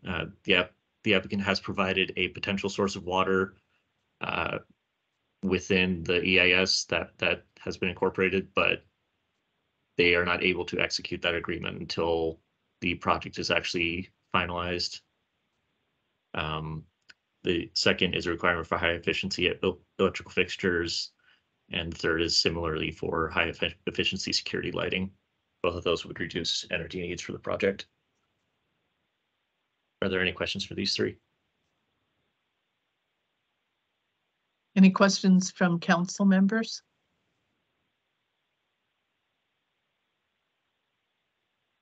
The applicant has provided a potential source of water within the EIS that has been incorporated, but they are not able to execute that agreement until the project is actually finalized. The second is a requirement for high efficiency electrical fixtures, and the third is similarly for high efficiency security lighting. Both of those would reduce energy needs for the project. Are there any questions for these three? Any questions from council members?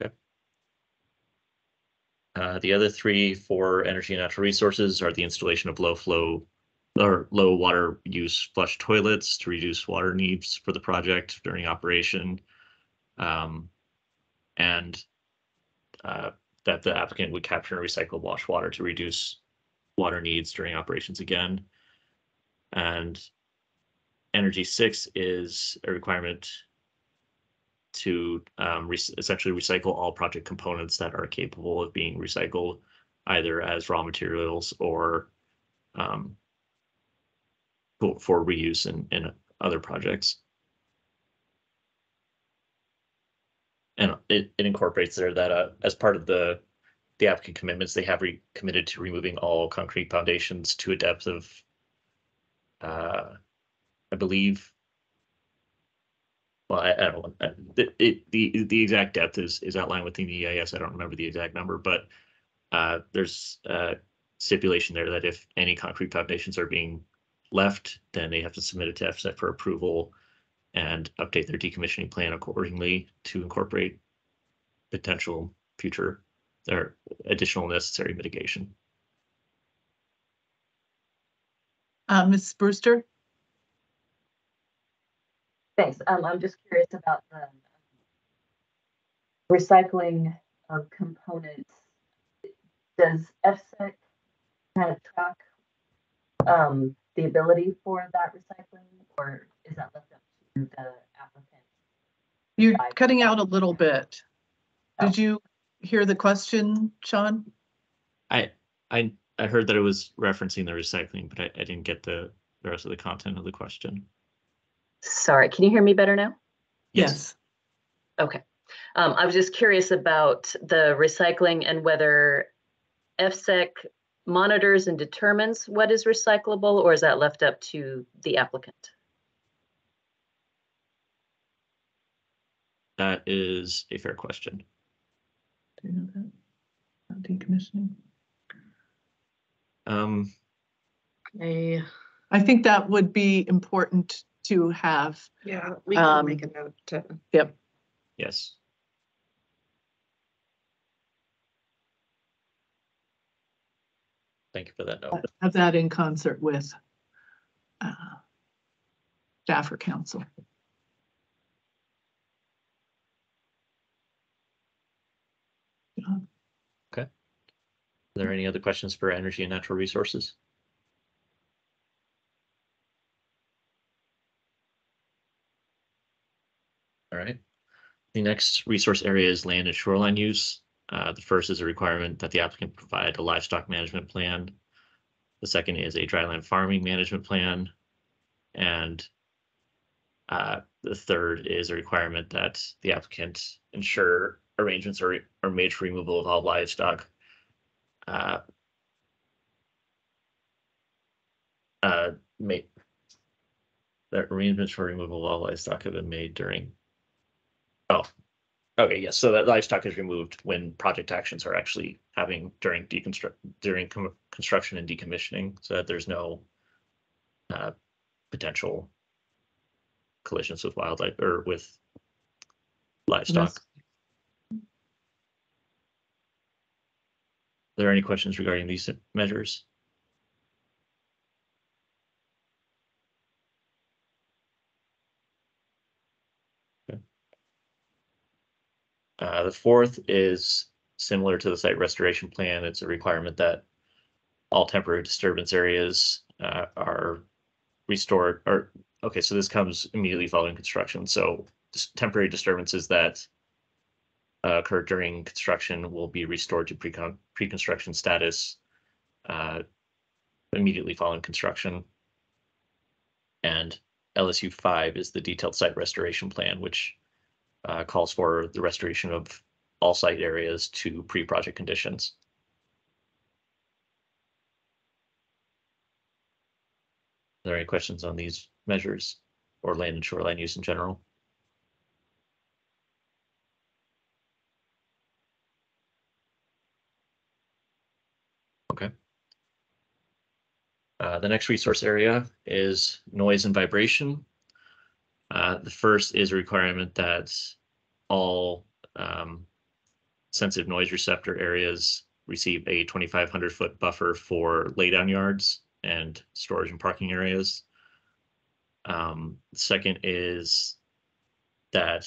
Okay. The other three for energy and natural resources are the installation of low flow or low water use flush toilets to reduce water needs for the project during operation, and that the applicant would capture and recycle wash water to reduce water needs during operations again. And Energy 6 is a requirement to essentially recycle all project components that are capable of being recycled, either as raw materials or for reuse in other projects. And it incorporates there that as part of the applicant commitments, they have committed to removing all concrete foundations to a depth of, I believe, well, I don't know. The exact depth is outlined within the EIS. I don't remember the exact number, but there's a stipulation there that if any concrete foundations are being left, then they have to submit it to FSEC for approval and update their decommissioning plan accordingly to incorporate potential future or additional necessary mitigation. Ms. Brewster? Thanks. I'm just curious about the recycling of components. Does FSEC kind of track the ability for that recycling, or is that left up to the applicant? You're cutting out a little bit. Did you hear the question, Sean? I heard that it was referencing the recycling, but I didn't get the rest of the content of the question. Sorry, can you hear me better now? Yes. Okay. I was just curious about the recycling and whether FSEC monitors and determines what is recyclable, or is that left up to the applicant? That is a fair question. Do you know that? Decommissioning? I think that would be important to have. Yeah, we can make a note to. Yep. Yes. Thank you for that note. Have that in concert with staff or council. Okay. Are there any other questions for energy and natural resources? All right. The next resource area is land and shoreline use. The first is a requirement that the applicant provide a livestock management plan. The second is a dryland farming management plan. And the third is a requirement that the applicant ensure arrangements are made for removal of all livestock. That arrangements for removal of all livestock have been made during. Oh, okay, yes. So that livestock is removed when project actions are actually having during construction and decommissioning, so that there's no potential collisions with wildlife or with livestock. Are there any questions regarding these measures? The fourth is similar to the site restoration plan. It's a requirement that all temporary disturbance areas are restored. Okay, so this comes immediately following construction. So temporary disturbances that occur during construction will be restored to pre-construction status immediately following construction. And LSU 5 is the detailed site restoration plan, which calls for the restoration of all site areas to pre-project conditions. Are there any questions on these measures or land and shoreline use in general? Okay. The next resource area is noise and vibration. The first is a requirement that all sensitive noise receptor areas receive a 2,500 foot buffer for laydown yards and storage and parking areas. Second is that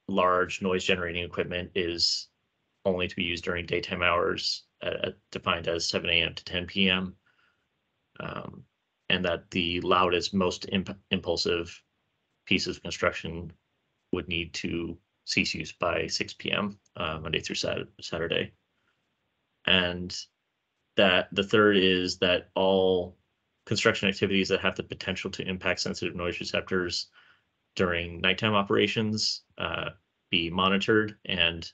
large noise generating equipment is only to be used during daytime hours, defined as 7 a.m. to 10 p.m. And that the loudest, most impulsive pieces of construction would need to cease use by 6 p.m. Monday through Saturday. And that the third is that all construction activities that have the potential to impact sensitive noise receptors during nighttime operations be monitored and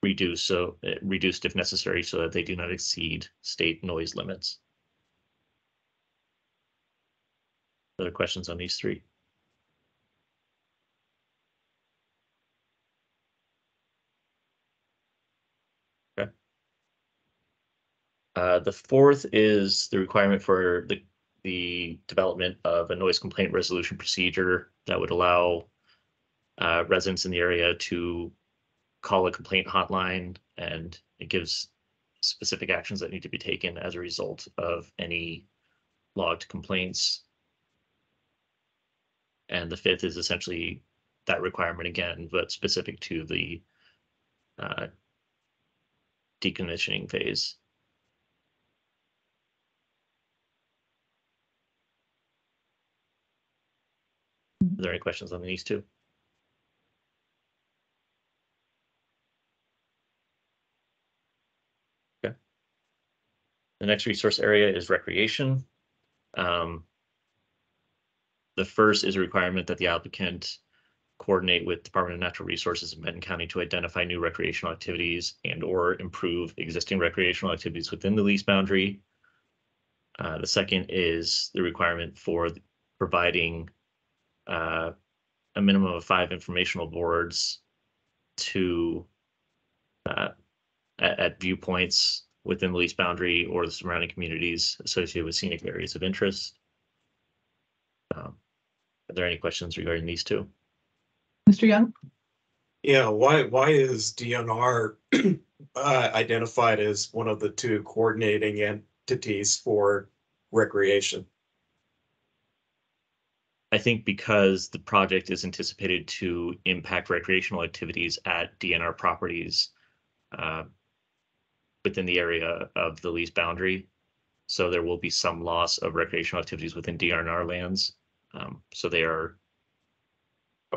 reduced if necessary so that they do not exceed state noise limits. Other questions on these three? Okay. The fourth is the requirement for the development of a noise complaint resolution procedure that would allow residents in the area to call a complaint hotline, and it gives specific actions that need to be taken as a result of any logged complaints. And the fifth is essentially that requirement again, but specific to the decommissioning phase. Are there any questions on these two? Okay. The next resource area is recreation. The first is a requirement that the applicant coordinate with Department of Natural Resources in Benton County to identify new recreational activities and or improve existing recreational activities within the lease boundary. The second is the requirement for providing a minimum of 5 informational boards to at viewpoints within the lease boundary or the surrounding communities associated with scenic areas of interest. Are there any questions regarding these two? Mr. Young? Yeah, why is DNR identified as one of the 2 coordinating entities for recreation? I think because the project is anticipated to impact recreational activities at DNR properties within the area of the lease boundary. So there will be some loss of recreational activities within DNR lands. So they are.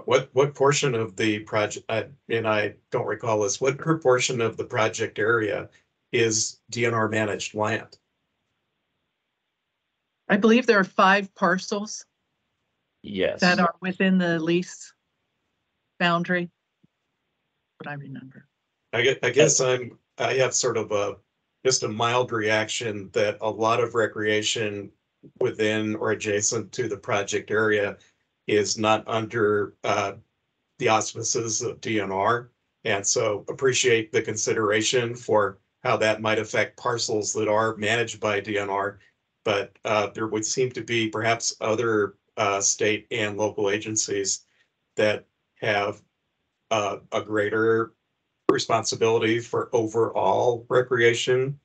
What portion of the project, and I don't recall this, what proportion of the project area is DNR managed land? I believe there are 5 parcels. Yes. That are within the lease boundary. What I remember. I guess I have sort of just a mild reaction that a lot of recreation within or adjacent to the project area is not under the auspices of DNR. And so appreciate the consideration for how that might affect parcels that are managed by DNR. But there would seem to be perhaps other state and local agencies that have a greater responsibility for overall recreation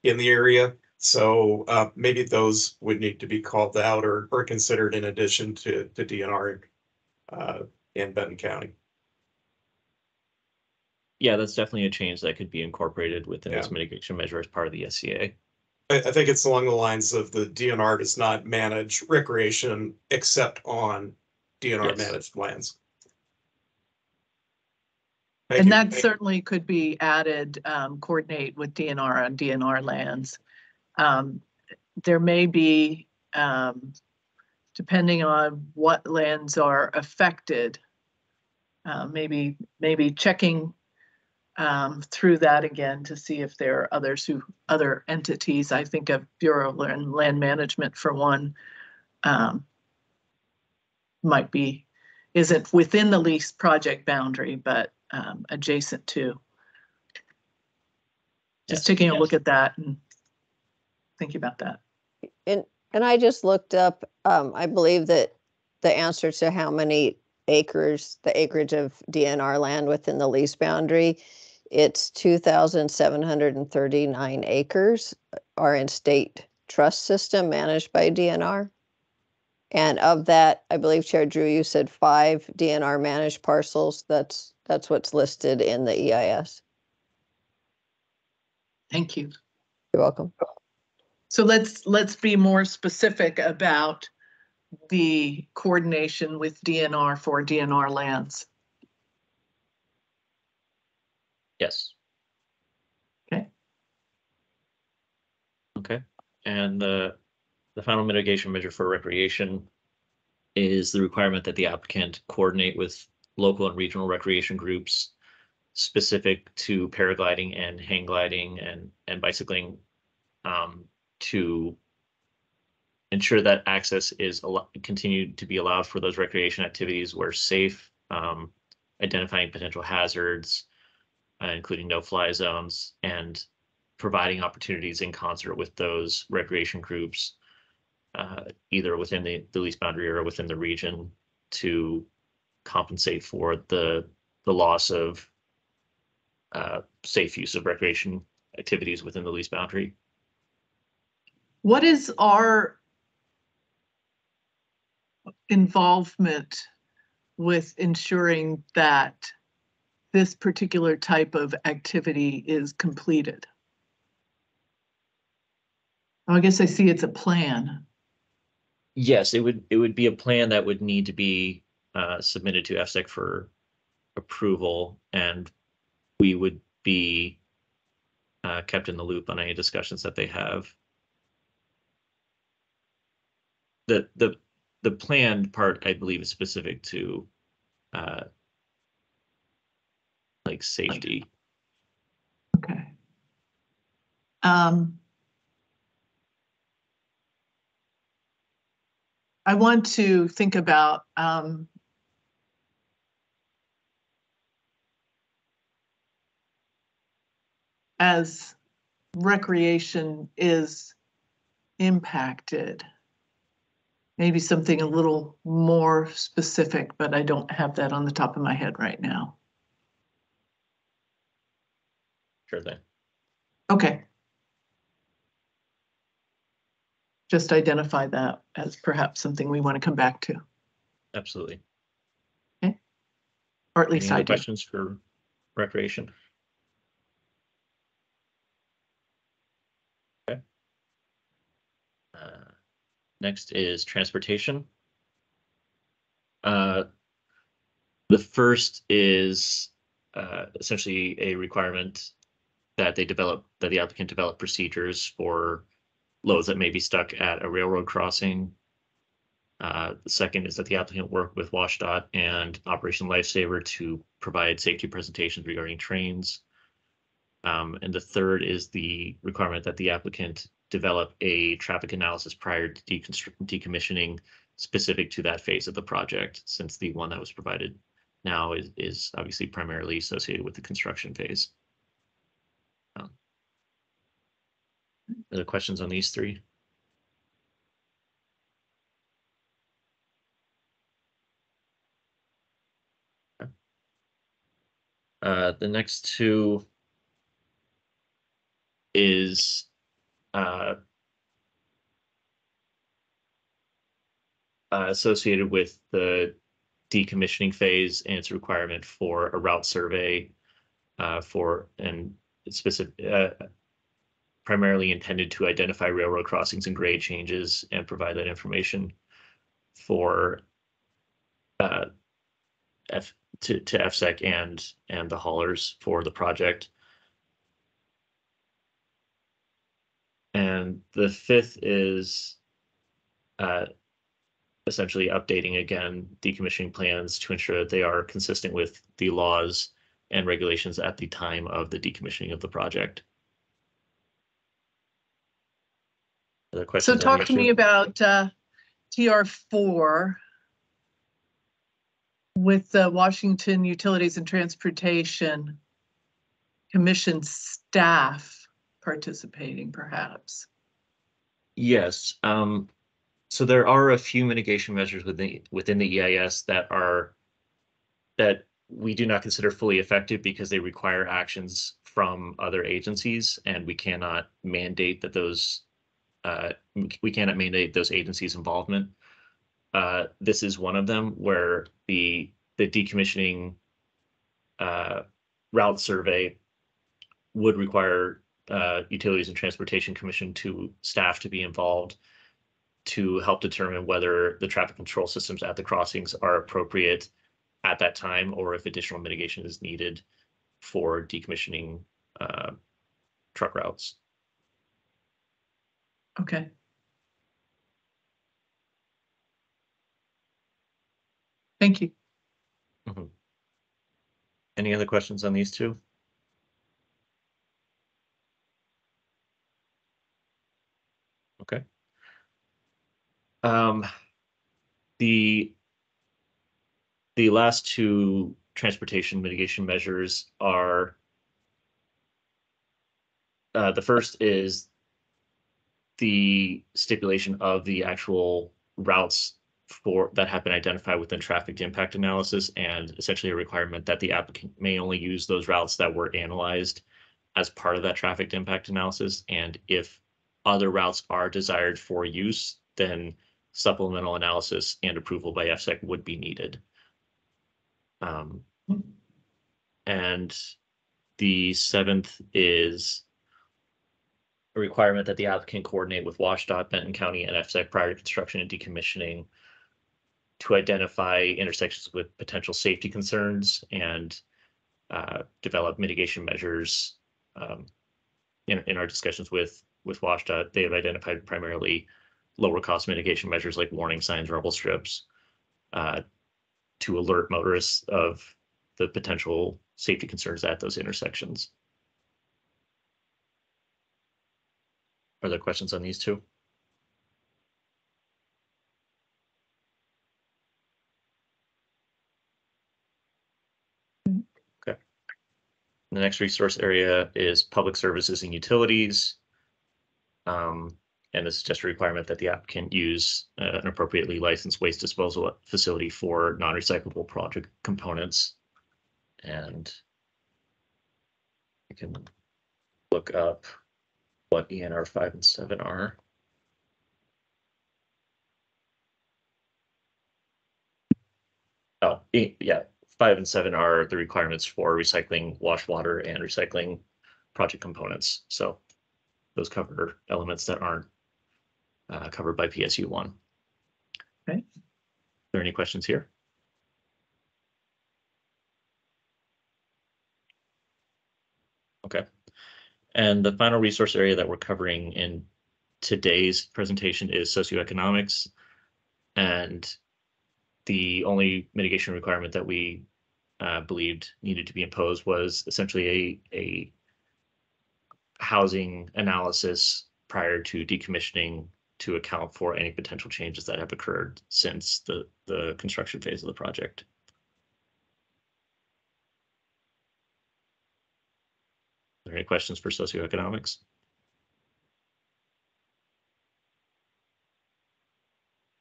in the area. So maybe those would need to be called out or considered in addition to DNR in Benton County. Yeah, that's definitely a change that could be incorporated within this mitigation measure as part of the SCA. I think it's along the lines of the DNR does not manage recreation except on DNR managed lands. And that certainly could be added, coordinate with DNR on DNR lands. There may be, depending on what lands are affected, maybe checking through that again to see if there are other entities. I think of Bureau of Land Management for one, isn't within the lease project boundary, but adjacent to. Just taking a look at that and thinking about that. And I just looked up, I believe that the answer to how many acres, the acreage of DNR land within the lease boundary, it's 2,739 acres are in state trust system managed by DNR. And of that, I believe Chair Drew, you said 5 DNR managed parcels. That's what's listed in the EIS. Thank you. You're welcome. So let's be more specific about the coordination with DNR for DNR lands. Yes. Okay. Okay. And the final mitigation measure for recreation is the requirement that the applicant coordinate with local and regional recreation groups specific to paragliding and hang gliding and bicycling, to ensure that access is continued to be allowed for those recreation activities where safe, identifying potential hazards, including no-fly zones, and providing opportunities in concert with those recreation groups, either within the lease boundary or within the region, to compensate for the loss of safe use of recreation activities within the lease boundary. What is our involvement with ensuring that this particular type of activity is completed? Oh, I guess I see it's a plan. Yes, it would be a plan that would need to be submitted to FSEC for approval, and we would be kept in the loop on any discussions that they have. The planned part, I believe, is specific to like safety. Okay. I want to think about as recreation is impacted, maybe something a little more specific, but I don't have that on the top of my head right now. Sure thing. Okay. Just identify that as perhaps something we want to come back to. Absolutely. Okay. Or at least Any I other do. questions for recreation? Okay. Next is transportation. The first is essentially a requirement that the applicant develop procedures for loads that may be stuck at a railroad crossing. The second is that the applicant work with WashDOT and Operation Lifesaver to provide safety presentations regarding trains. And the third is the requirement that the applicant develop a traffic analysis prior to decommissioning specific to that phase of the project, since the one that was provided now is obviously primarily associated with the construction phase. Other questions on these three? The next two is associated with the decommissioning phase and its requirement for a route survey primarily intended to identify railroad crossings and grade changes and provide that information for to FSEC and the haulers for the project. And the fifth is essentially updating again decommissioning plans to ensure that they are consistent with the laws and regulations at the time of the decommissioning of the project. Other questions? So talk to me about TR4 with the Washington Utilities and Transportation Commission staff participating, perhaps. Yes. So there are a few mitigation measures within the EIS that we do not consider fully effective because they require actions from other agencies, and we cannot mandate that those agencies' involvement. This is one of them, where the decommissioning route survey would require Utilities and Transportation Commission staff to be involved to help determine whether the traffic control systems at the crossings are appropriate at that time, or if additional mitigation is needed for decommissioning truck routes. Okay. Thank you. Mm-hmm. Any other questions on these two? Okay. The last two transportation mitigation measures are, the first is the stipulation of the actual routes that have been identified within traffic impact analysis, and essentially a requirement that the applicant may only use those routes that were analyzed as part of that traffic impact analysis. And if other routes are desired for use, then supplemental analysis and approval by FSEC would be needed. And the seventh is a requirement that the applicant coordinate with WashDOT, Benton County, and FSEC prior to construction and decommissioning to identify intersections with potential safety concerns and develop mitigation measures. In our discussions with WashDOT, they have identified primarily lower cost mitigation measures like warning signs, rumble strips, to alert motorists of the potential safety concerns at those intersections. Are there questions on these two? Okay. The next resource area is public services and utilities. And this is just a requirement that the applicant use an appropriately licensed waste disposal facility for non-recyclable project components. And you can look up what ENR 5 and 7 are. Oh, yeah, 5 and 7 are the requirements for recycling wash water and recycling project components. So those cover elements that aren't covered by PSU 1. Okay. Are there any questions here? Okay. And the final resource area that we're covering in today's presentation is socioeconomics. And the only mitigation requirement that we believed needed to be imposed was essentially a housing analysis prior to decommissioning to account for any potential changes that have occurred since the construction phase of the project. Are there any questions for socioeconomics?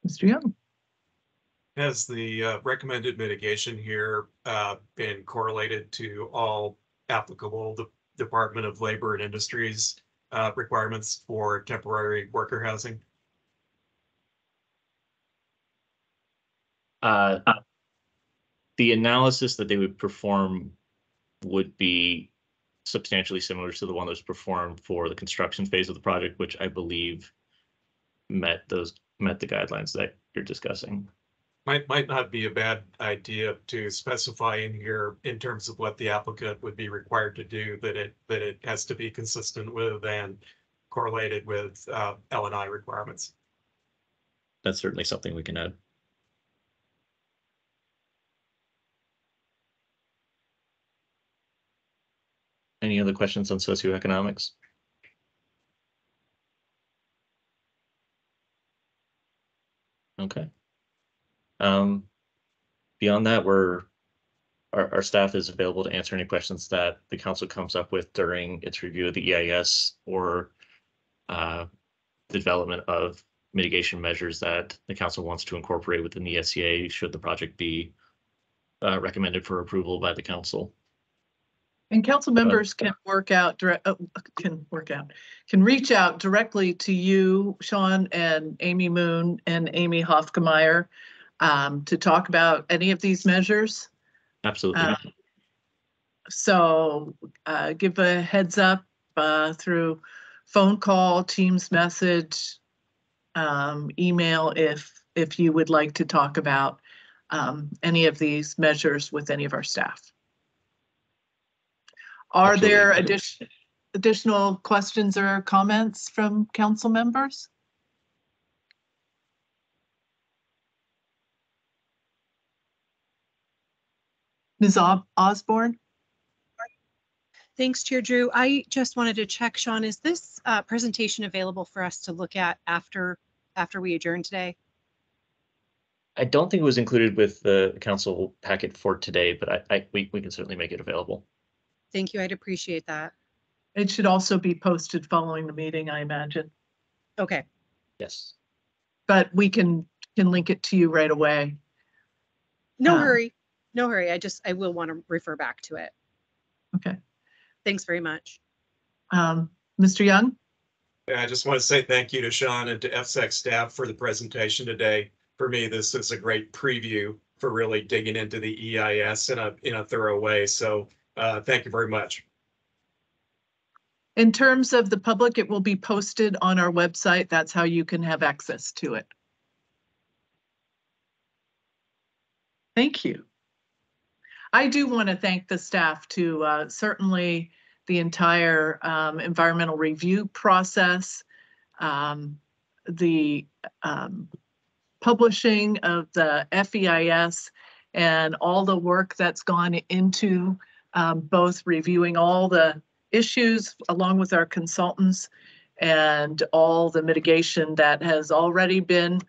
Mr. Young. Has the recommended mitigation here been correlated to all applicable Department of Labor and Industries requirements for temporary worker housing? The analysis that they would perform would be substantially similar to the one that was performed for the construction phase of the project, which I believe met the guidelines that you're discussing. Might not be a bad idea to specify in here in terms of what the applicant would be required to do, that it has to be consistent with and correlated with L&I requirements. That's certainly something we can add. Any other questions on socioeconomics? Okay. Beyond that, our staff is available to answer any questions that the council comes up with during its review of the EIS or the development of mitigation measures that the council wants to incorporate within the SCA should the project be recommended for approval by the council. And council members can reach out directly to you, Sean, and Amy Moon and Amy Hofkemeyer to talk about any of these measures. Absolutely. So give a heads up through phone call, Teams message, email if you would like to talk about any of these measures with any of our staff. Are Absolutely. there additional questions or comments from council members? Ms. Osborne? Thanks, Chair Drew. I just wanted to check, Sean, is this presentation available for us to look at after we adjourn today? I don't think it was included with the council packet for today, but we can certainly make it available. Thank you. I'd appreciate that. It should also be posted following the meeting, I imagine. Okay. Yes. But we can link it to you right away. No hurry. No hurry. I will want to refer back to it. Okay. Thanks very much. Mr. Young? Yeah, I just want to say thank you to Sean and to FSEC staff for the presentation today. For me, this is a great preview for really digging into the EIS in a thorough way. So thank you very much. In terms of the public, it will be posted on our website. That's how you can have access to it. Thank you. I do want to thank the staff too, certainly the entire environmental review process, the publishing of the FEIS, and all the work that's gone into both reviewing all the issues along with our consultants and all the mitigation that has already been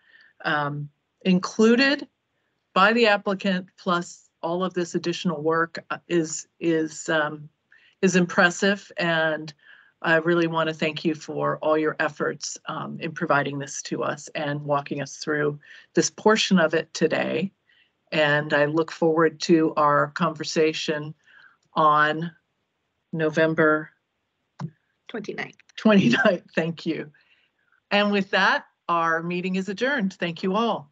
included by the applicant, plus all of this additional work is impressive. And I really want to thank you for all your efforts in providing this to us and walking us through this portion of it today. And I look forward to our conversation on November 29th. 29th. Thank you. And with that, our meeting is adjourned. Thank you all.